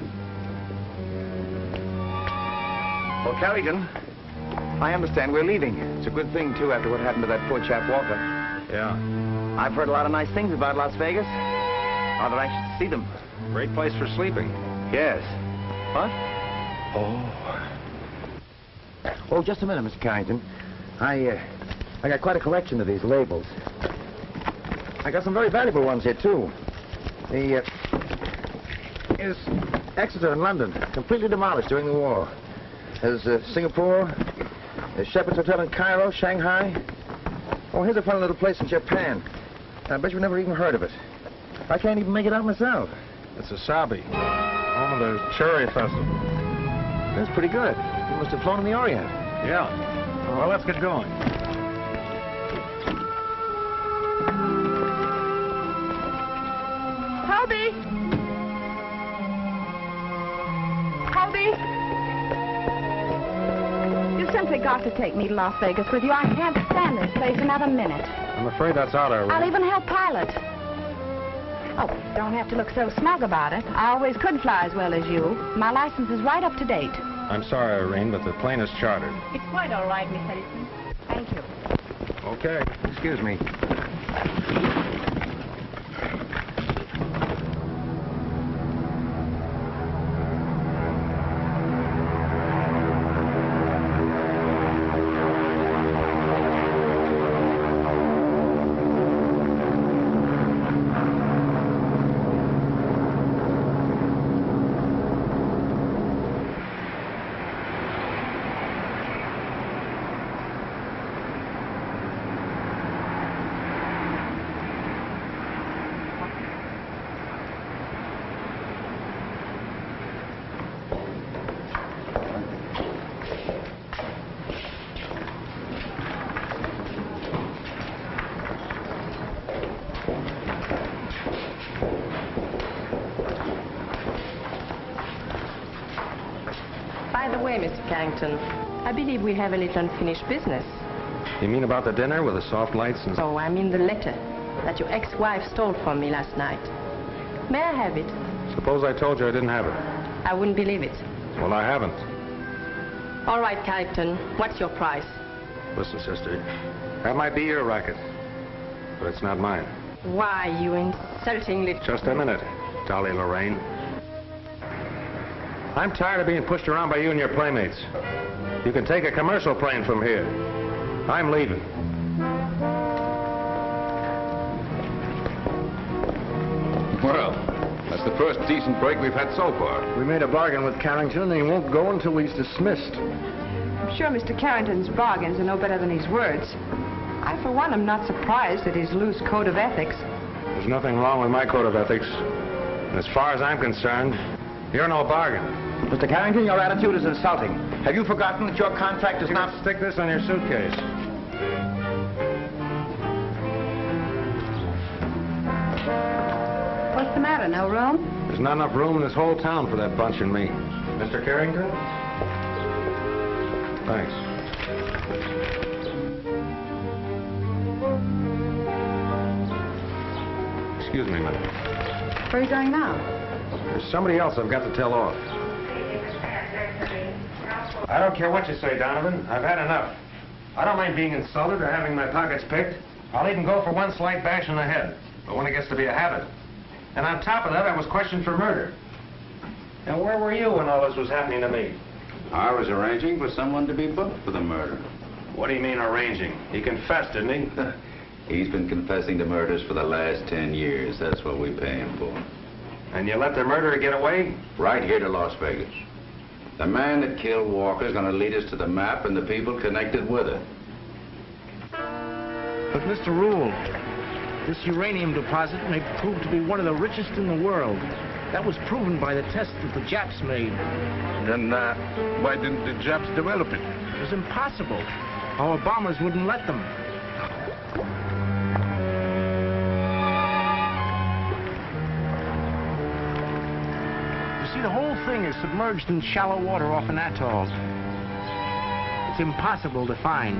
Well, Carrigan, I understand we're leaving. It's a good thing, too, after what happened to that poor chap Walker. Yeah. I've heard a lot of nice things about Las Vegas. Rather anxious to see them. Great place for sleeping. Yes. What? Oh, just a minute, Mr. Carrington. I got quite a collection of these labels. I got some very valuable ones here, too. Here's Exeter and London, completely demolished during the war. There's Singapore, there's Shepherd's Hotel in Cairo, Shanghai. Oh, here's a fun little place in Japan. I bet you've never even heard of it. I can't even make it out myself. It's Asabi, home of the Cherry Festival. That's pretty good. You must have flown in the Orient. Yeah. Well, let's get going. Hobie! Hobie! You simply got to take me to Las Vegas with you. I can't stand this place another minute. I'm afraid that's out of I'll even help pilot. Oh, don't have to look so smug about it. I always could fly as well as you. My license is right up to date. I'm sorry, Irene, but the plane is chartered. It's quite all right, Miss Ellison. Thank you. Okay. Excuse me. By the way, Mr. Carrington, I believe we have a little unfinished business. You mean about the dinner with the soft lights and... Oh, I mean the letter that your ex-wife stole from me last night. May I have it? Suppose I told you I didn't have it. I wouldn't believe it. Well, I haven't. All right, Carrington, what's your price? Listen, sister, that might be your racket, but it's not mine. Why, you insulting little... Just a minute, Dolly Lorraine. I'm tired of being pushed around by you and your playmates. You can take a commercial plane from here. I'm leaving. first decent break we've had so far. We made a bargain with Carrington, and he won't go until he's dismissed. I'm sure Mr. Carrington's bargains are no better than his words. I, for one, am not surprised at his loose code of ethics. There's nothing wrong with my code of ethics. And as far as I'm concerned, you're no bargain. Mr. Carrington, your attitude is insulting. Have you forgotten that your contract is not... Stick this on your suitcase. What's the matter? No room? There's not enough room in this whole town for that bunch and me. Mr. Carrington? Thanks. Excuse me a minute. Where are you going now? There's somebody else I've got to tell off. I don't care what you say, Donovan. I've had enough. I don't mind being insulted or having my pockets picked. I'll even go for one slight bash in the head. But when it gets to be a habit. And on top of that, I was questioned for murder. Now, where were you when all this was happening to me? I was arranging for someone to be booked for the murder. What do you mean, arranging? He confessed, didn't he? He's been confessing to murders for the last 10 years. That's what we pay him for. And you let the murderer get away? Right here to Las Vegas. The man that killed Walker's going to lead us to the map and the people connected with it. But, Mr. Rule, this uranium deposit may prove to be one of the richest in the world. That was proven by the tests that the Japs made. Then why didn't the Japs develop it? It was impossible. Our bombers wouldn't let them. You see, the whole thing is submerged in shallow water off an atoll. It's impossible to find.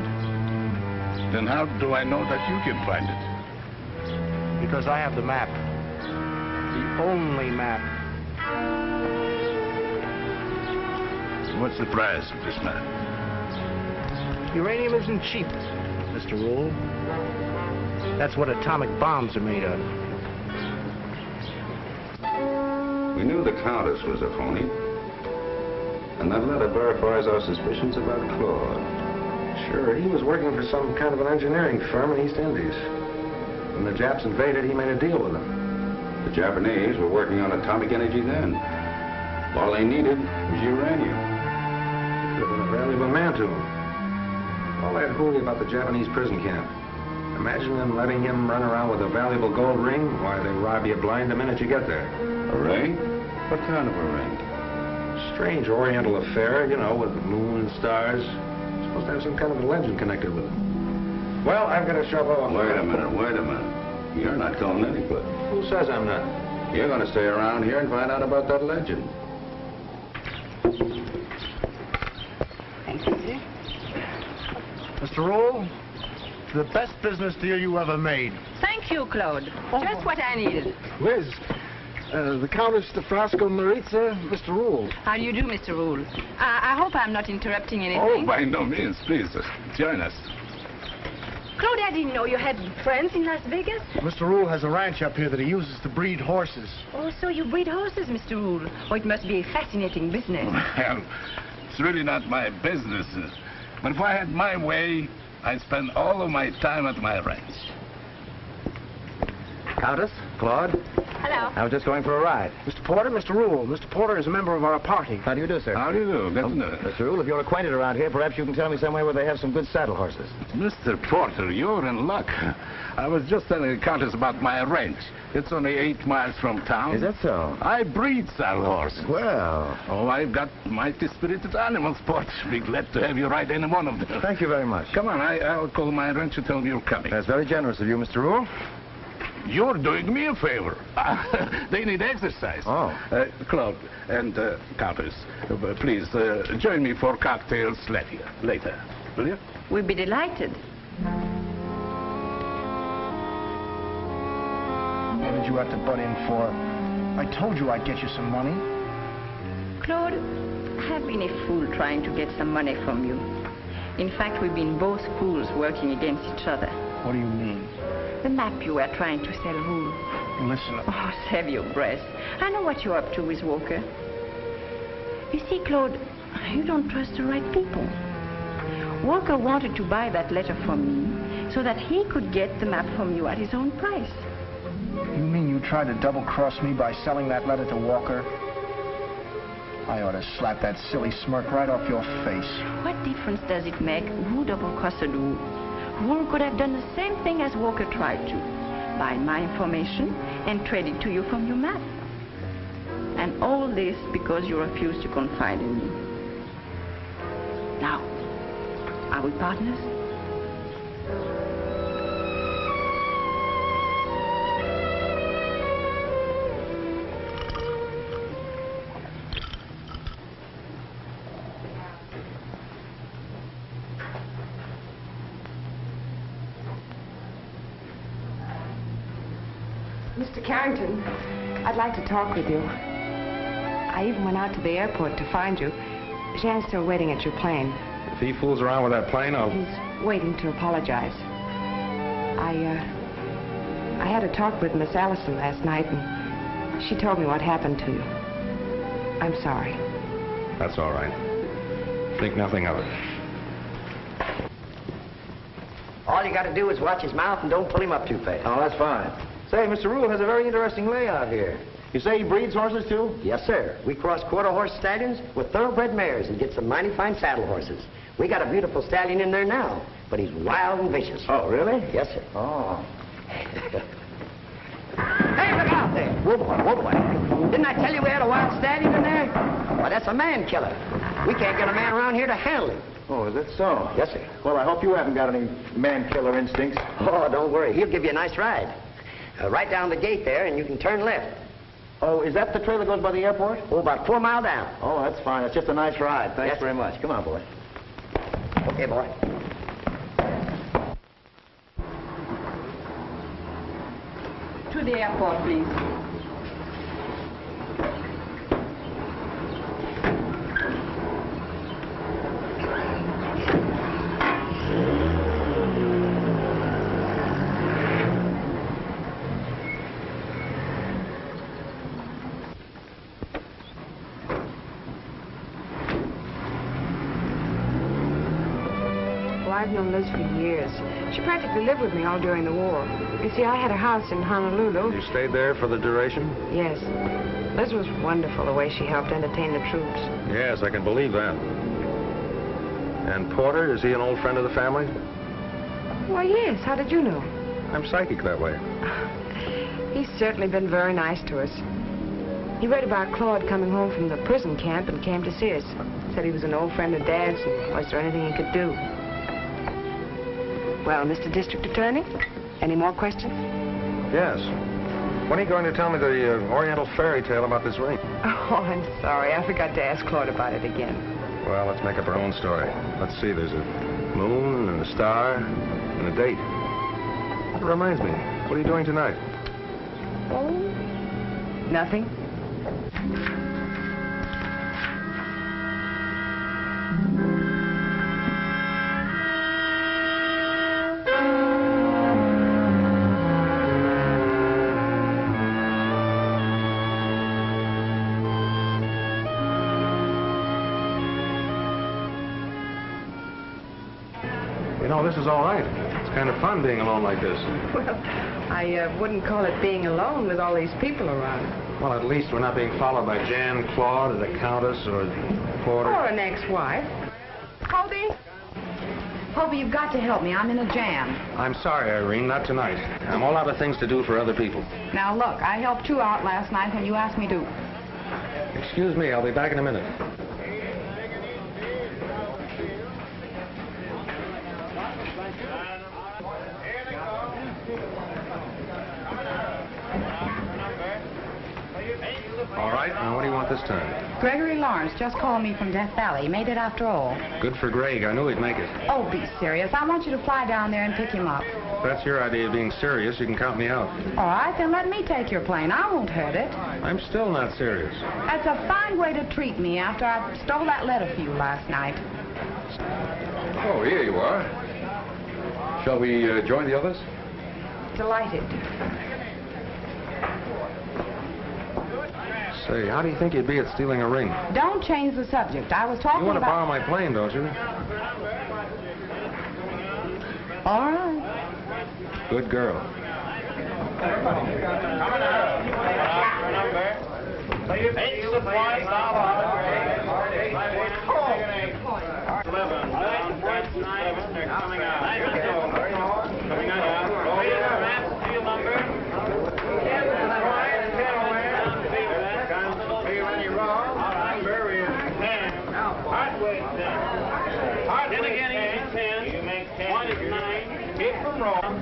Then how do I know that you can find it? Because I have the map. The only map. What's the price of this map? Uranium isn't cheap, Mr. Rule. That's what atomic bombs are made of. We knew the countess was a phony. And that letter verifies our suspicions about Claude. Sure, he was working for some kind of an engineering firm in East Indies. When the Japs invaded, he made a deal with them. The Japanese were working on atomic energy then. All they needed was uranium. Could have been a valuable man to him. All that hooey about the Japanese prison camp. Imagine them letting him run around with a valuable gold ring. Why, they rob you blind the minute you get there. A ring? What kind of a ring? Strange oriental affair, you know, with the moon and stars. Supposed to have some kind of a legend connected with it. Well, I've got to shove off. Wait a minute. You're not going anywhere. Who says I'm not? You're going to stay around here and find out about that legend. Thank you, sir. Mr. Rule, the best business deal you ever made. Thank you, Claude. Just what I needed. Liz, the Countess DeFrasco Maritza, Mr. Rule. How do you do, Mr. Rule? I hope I'm not interrupting anything. Oh, by no means. Please, join us. Claude, I didn't know you had friends in Las Vegas. Mr. Rule has a ranch up here that he uses to breed horses. Oh, so you breed horses, Mr. Rule. Oh, it must be a fascinating business. Well, it's really not my business. But if I had my way, I'd spend all of my time at my ranch. Countess, Claude, Hello. I was just going for a ride. Mr. Porter, Mr. Rule. Mr. Porter is a member of our party. How do you do, sir? How do you do? Good to know. Mr. Rule, if you're acquainted around here, perhaps you can tell me somewhere where they have some good saddle horses. Mr. Porter, you're in luck. I was just telling the Countess about my ranch. It's only 8 miles from town. Is that so? I breed saddle horses. Well. Oh, I've got mighty spirited animals, Port. Be glad to have you ride any one of them. Thank you very much. Come on, I'll call my ranch and tell them you're coming. That's very generous of you, Mr. Rule. You're doing me a favor. They need exercise. Oh. Claude and Countess, please join me for cocktails later. Will you? We'd be delighted. What did you have to butt in for? I told you I'd get you some money. Claude, I've been a fool trying to get some money from you. In fact, we've been both fools working against each other. What do you mean? The map you were trying to sell who? Listen. Oh, save your breath. I know what you're up to with Walker. You see, Claude, you don't trust the right people. Walker wanted to buy that letter from me so that he could get the map from you at his own price. You mean you tried to double-cross me by selling that letter to Walker? I ought to slap that silly smirk right off your face. What difference does it make who double-crossed who? Who could have done the same thing as Walker tried to, buy my information and trade it to you from your map. And all this because you refused to confide in me. Now, are we partners? Mr. Carrington, I'd like to talk with you. I even went out to the airport to find you. Jean's still waiting at your plane. If he fools around with that plane, I'll... He's waiting to apologize. I had a talk with Miss Allison last night, and she told me what happened to you. I'm sorry. That's all right. Think nothing of it. All you got to do is watch his mouth and don't pull him up too fast. Oh, that's fine. Say, Mr. Rule has a very interesting layout here. You say he breeds horses, too? Yes, sir. We cross quarter-horse stallions with thoroughbred mares and get some mighty fine saddle horses. We got a beautiful stallion in there now, but he's wild and vicious. Oh, really? Yes, sir. Oh. Hey, look out there. Whoa, boy, whoa, boy. Didn't I tell you we had a wild stallion in there? Why, that's a man killer. We can't get a man around here to handle him. Oh, is that so? Yes, sir. Well, I hope you haven't got any man-killer instincts. Oh, don't worry. He'll give you a nice ride. Right down the gate there, and you can turn left. Oh, is that the trail that goes by the airport? Oh, about 4 miles down. Oh, that's fine. It's just a nice ride. Thanks Yes, very much. Come on, boy. Okay, boy. To the airport, please. I've known Liz for years. She practically lived with me all during the war. You see, I had a house in Honolulu. You stayed there for the duration? Yes. Liz was wonderful, the way she helped entertain the troops. Yes, I can believe that. And Porter, is he an old friend of the family? Why, yes. How did you know? I'm psychic that way. He's certainly been very nice to us. He read about Claude coming home from the prison camp and came to see us. Said he was an old friend of Dad's and was there anything he could do. Well, Mr. District Attorney, any more questions? Yes. When are you going to tell me the Oriental fairy tale about this ring? Oh, I'm sorry. I forgot to ask Claude about it again. Well, let's make up our own story. Let's see, there's a moon and a star and a date. That reminds me, what are you doing tonight? Oh, nothing. You know, this is all right. It's kind of fun being alone like this. Well, I wouldn't call it being alone with all these people around. Well, at least we're not being followed by Jan, Claude, or the countess, or Porter. Or an ex-wife. Hobie? Hobie, you've got to help me. I'm in a jam. I'm sorry, Irene, not tonight. I'm all out of things to do for other people. Now, look, I helped you out last night when you asked me to. Excuse me, I'll be back in a minute. All right, now what do you want this time? Gregory Lawrence just called me from Death Valley. He made it after all. Good for Greg. I knew he'd make it. Oh, be serious. I want you to fly down there and pick him up. If that's your idea of being serious, you can count me out. All right, then let me take your plane. I won't hurt it. I'm still not serious. That's a fine way to treat me after I stole that letter for you last night. Oh, here you are. Shall we join the others? Delighted. Say, how do you think you'd be at stealing a ring? Don't change the subject. I was talking You want to about... borrow my plane, don't you? All right. Good girl. Coming out. Number. Eight supplies now. 11. They're coming out. Coming out. Seal number. Any wrong? Number is 10. Hard weight 10. Hard weight 10. You make 10. One is 9. Keep from wrong.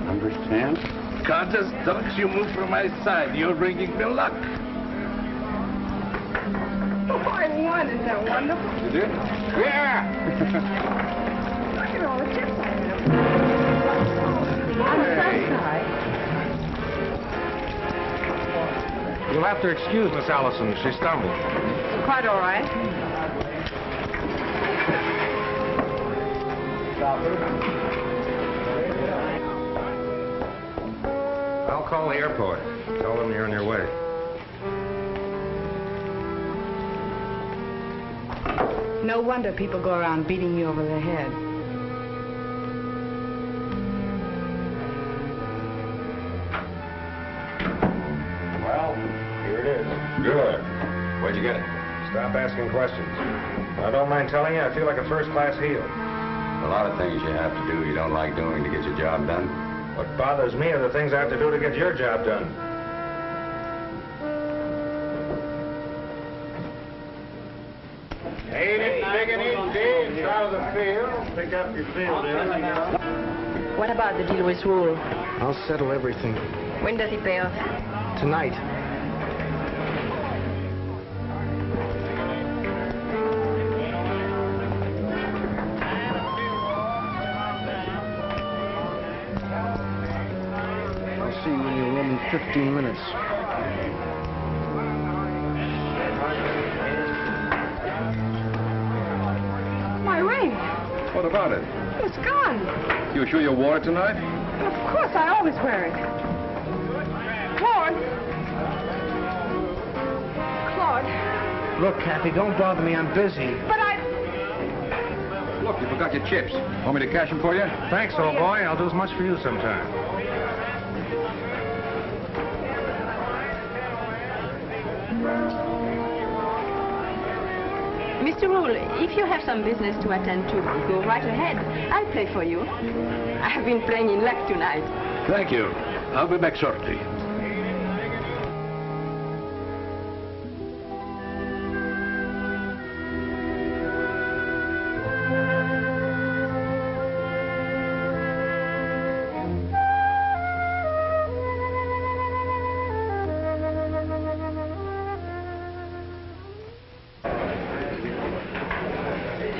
Number 10. Countess, don't you move from my side. You're bringing me luck. Oh, I won. Isn't that wonderful? You did? Yeah! Look at all the chips I have. I'm so sorry. You'll have to excuse Miss Allison. She stumbled. Quite all right. I'll call the airport. Tell them you're on your way. No wonder people go around beating you over the head. Well, here it is. Good. Where'd you get it? Stop asking questions. I don't mind telling you, I feel like a first-class heel. A lot of things you have to do you don't like doing to get your job done. What bothers me are the things I have to do to get your job done. Ain't it big and easy? Out of the field. Pick up your field. What about the deal with Rule? I'll settle everything. When does he pay off? Tonight. I'll see you in your room in 15 minutes. My ring. What about it? It's gone. You sure you wore it tonight? Of course, I always wear it. Claude. Claude. Look, Kathy, don't bother me. I'm busy. But Look, you forgot your chips. Want me to cash them for you? Thanks, old boy. I'll do as much for you sometime. Mr. Rule, if you have some business to attend to, go right ahead. I'll play for you. I have been playing in luck tonight. Thank you. I'll be back shortly.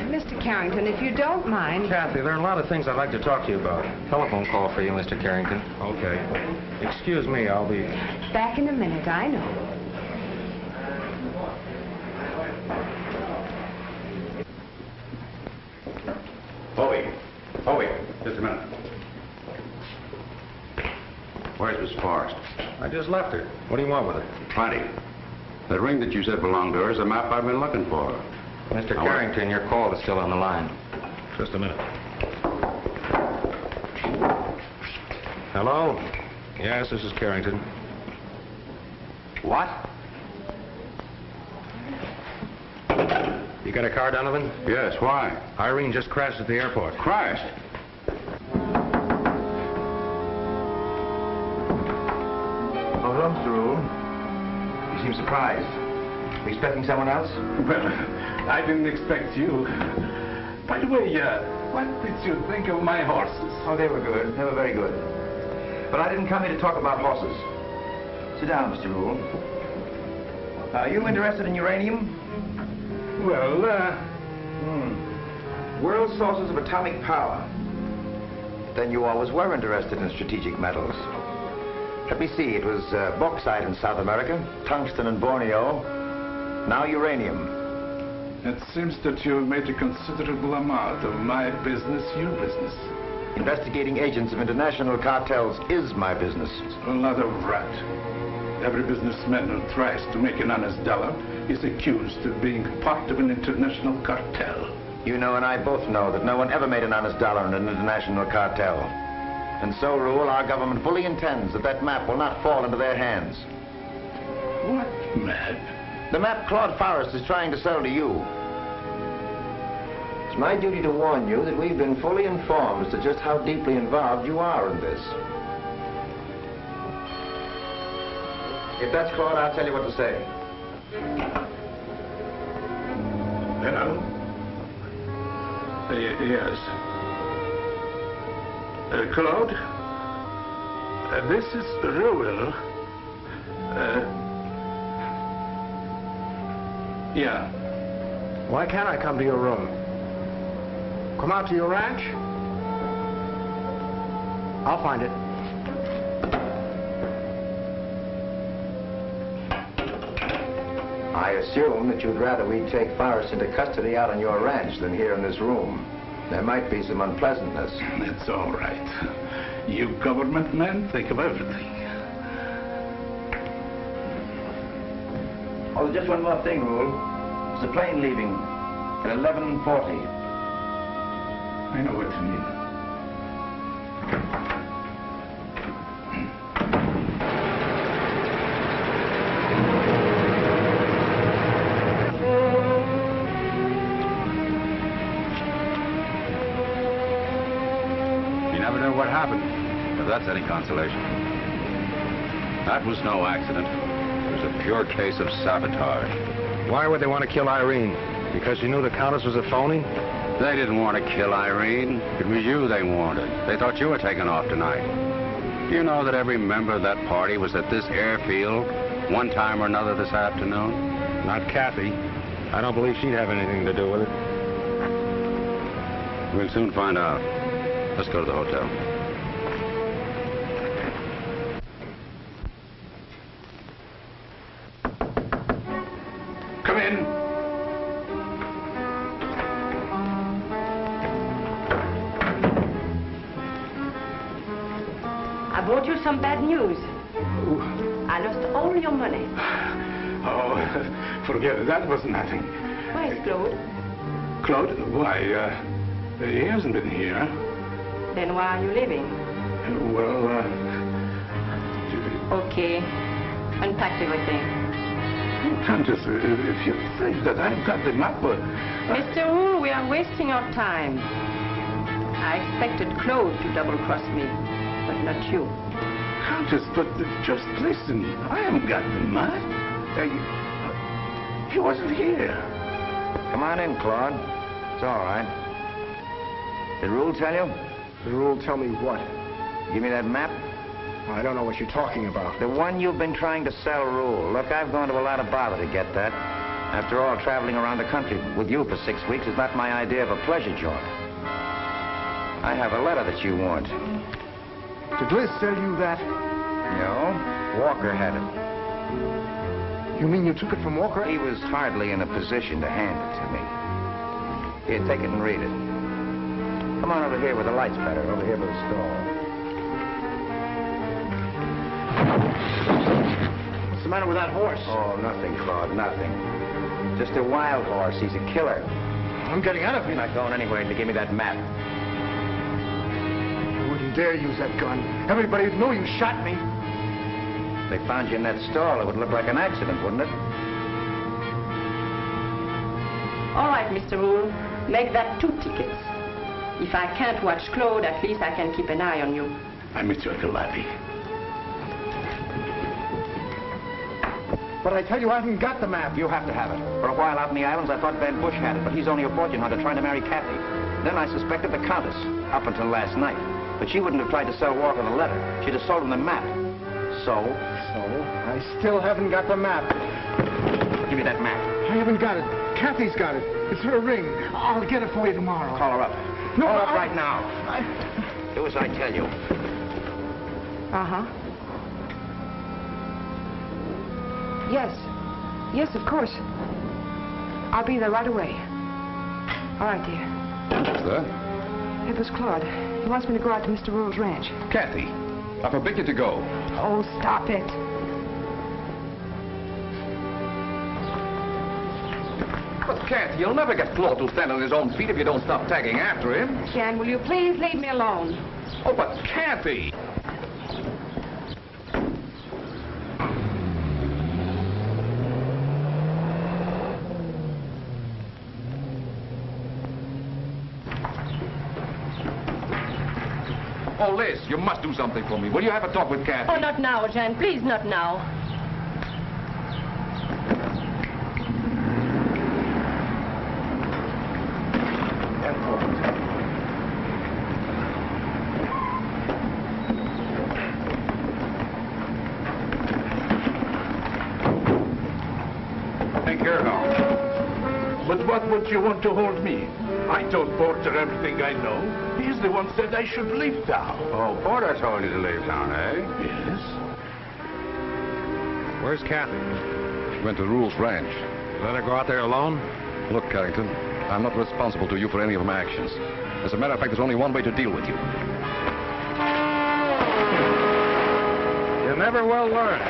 Mr. Carrington, if you don't mind... Kathy, there are a lot of things I'd like to talk to you about. Telephone call for you, Mr. Carrington. Okay. Excuse me, I'll be... Back in a minute, I know. Howie, just a minute. Where's Miss Forrest? I just left her. What do you want with it? Plenty. The ring that you said belonged to her is the map I've been looking for. Mr. Carrington, your call is still on the line. Just a minute. Hello? Yes, this is Carrington. What? You got a car, Donovan? Yes, why? Irene just crashed at the airport. Crashed? Oh, hello, Mr. Rule. You seem surprised. Were you expecting someone else? Well, I didn't expect you. By the way, what did you think of my horses? Oh, they were good. They were very good. But I didn't come here to talk about horses. Sit down, Mr. Rule. Are you interested in uranium? Well, World sources of atomic power. Then you always were interested in strategic metals. Let me see, it was bauxite in South America, tungsten in Borneo, now uranium. it seems that you've made a considerable amount of my business your business. Investigating agents of international cartels is my business. A lot of rat. Every businessman who tries to make an honest dollar is accused of being part of an international cartel. You know and I both know that no one ever made an honest dollar in an international cartel. And so, Rule, our government fully intends that that map will not fall into their hands. What map? The map Claude Forrest is trying to sell to you. It's my duty to warn you that we've been fully informed as to just how deeply involved you are in this. If that's Claude, I'll tell you what to say. Hello? Yes. Claude? This is Reuel. Yeah. Why can't I come to your room? Come out to your ranch? I'll find it. I assume that you'd rather we take Forrest into custody out on your ranch than here in this room. There might be some unpleasantness. It's all right. You government men think of everything. Oh, just one more thing, Rule. There's a plane leaving at 11:40. I know what you mean. What happened? If that's any consolation. That was no accident. It was a pure case of sabotage. Why would they want to kill Irene? Because you knew the countess was a phony? They didn't want to kill Irene. It was you they wanted. They thought you were taking off tonight. Do you know that every member of that party was at this airfield one time or another this afternoon? Not Kathy. I don't believe she'd have anything to do with it. We'll soon find out. Let's go to the hotel. Come in. I brought you some bad news. I lost all your money. Oh, forget it. That was nothing. Where's Claude? Claude? Why, he hasn't been here. Then why are you leaving? Well, Okay. Unpack everything. Countess, if you think that I've got the map... Mr. Rule, we are wasting our time. I expected Claude to double-cross me, but not you. Countess, but just listen. I haven't got the map. He wasn't here. Come on in, Claude. It's all right. Did Rule tell you? The rule tell me what? Give me that map. I don't know what you're talking about. The one you've been trying to sell, Rule. Look, I've gone to a lot of bother to get that. After all, traveling around the country with you for 6 weeks is not my idea of a pleasure jaunt. I have a letter that you want. Did Liz tell you that? No, Walker had it. You mean you took it from Walker? He was hardly in a position to hand it to me. Here, take it and read it. Come on over here where the light's better, over here by the stall. What's the matter with that horse? Oh, nothing, Claude, nothing. Just a wild horse. He's a killer. I'm getting out of here. You're not going anywhere to give me that map. I wouldn't dare use that gun. Everybody would know you shot me. If they found you in that stall, it would look like an accident, wouldn't it? All right, Mr. Rule. Make that 2 tickets. If I can't watch Claude, at least I can keep an eye on you. I meet you at the lobby. But I tell you, I haven't got the map. You have to have it. For a while out in the islands, I thought Van Bush had it, but he's only a fortune hunter trying to marry Kathy. Then I suspected the countess, up until last night. But she wouldn't have tried to sell Walker the letter. She'd have sold him the map. So? I still haven't got the map. Give me that map. I haven't got it. Kathy's got it. It's her ring. I'll get it for you tomorrow. Call her up. No, Call her up right now. Do as I tell you. Uh-huh. Yes. Yes, of course. I'll be there right away. All right, dear. Who's there? It was Claude. He wants me to go out to Mr. Rule's ranch. Kathy, I forbid you to go. Oh, stop it. Kathy, you'll never get Claude to stand on his own feet if you don't stop tagging after him. Jan, will you please leave me alone? Oh, but Kathy! Oh, Liz, you must do something for me. Will you have a talk with Kathy? Oh, not now, Jan. Please, not now. Take care now. But what would you want to hold me? I told Porter everything I know. He's the one said I should leave town. Oh, Porter told you to leave town, eh? Yes. Where's Kathy? She went to Rule's ranch. Let her go out there alone? Look, Carrington, I'm not responsible to you for any of my actions. As a matter of fact, there's only one way to deal with you. You never will learn.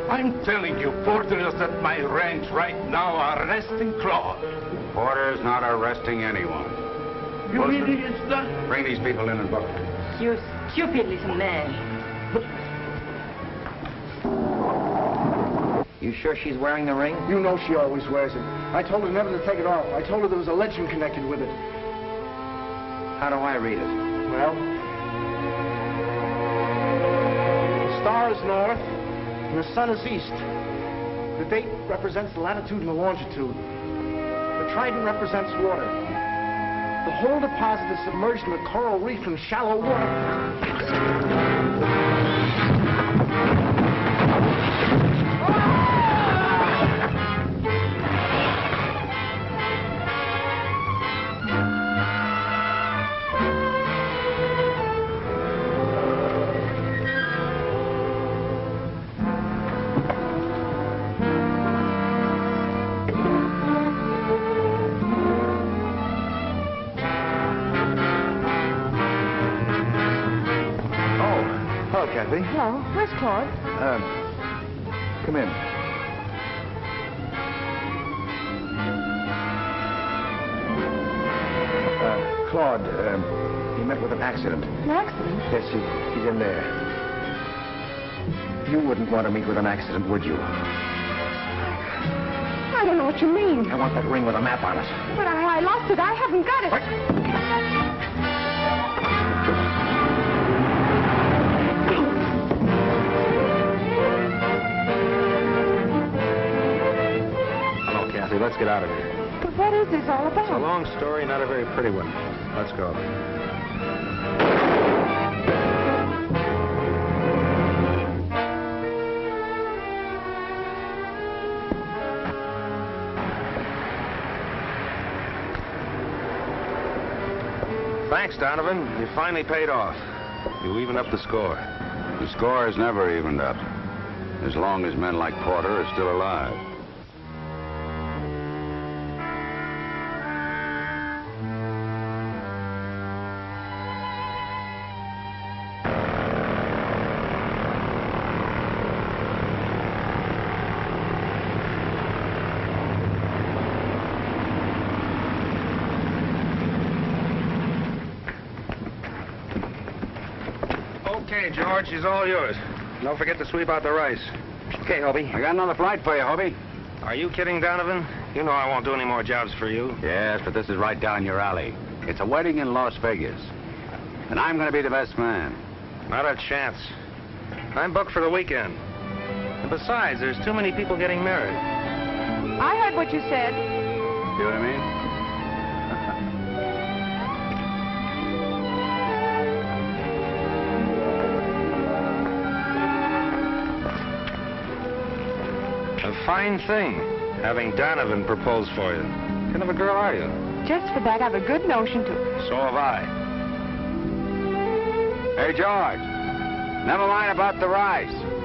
I'm telling you, Porter is at my ranch right now arresting Claude. Porter's not arresting anyone. You mean he is not? Bring these people in and book. You stupid little man. You sure she's wearing the ring? You know she always wears it. I told her never to take it off. I told her there was a legend connected with it. How do I read it? Well, the star is north, and the sun is east. The date represents the latitude and the longitude. The trident represents water. The whole deposit is submerged in a coral reef in shallow water. Kathy. Hello. Where's Claude? Come in. Claude, he met with an accident. An accident? Yes, he's in there. You wouldn't want to meet with an accident, would you? I don't know what you mean. I want that ring with a map on it. But I lost it. I haven't got it. What? Let's get out of here. But what is this all about? It's a long story, not a very pretty one. Let's go. Thanks, Donovan. You finally paid off. You evened up the score. The score is never evened up, as long as men like Porter are still alive. Okay, George, she's all yours. Don't forget to sweep out the rice. Okay, Hobie. I got another flight for you, Hobie. Are you kidding, Donovan? You know I won't do any more jobs for you. Yes, but this is right down your alley. It's a wedding in Las Vegas. And I'm going to be the best man. Not a chance. I'm booked for the weekend. And besides, there's too many people getting married. I heard what you said. See what I mean? A fine thing, having Donovan propose for you. What kind of a girl are you? Just for that, I've a good notion to... So have I. Hey, George. Never mind about the rise.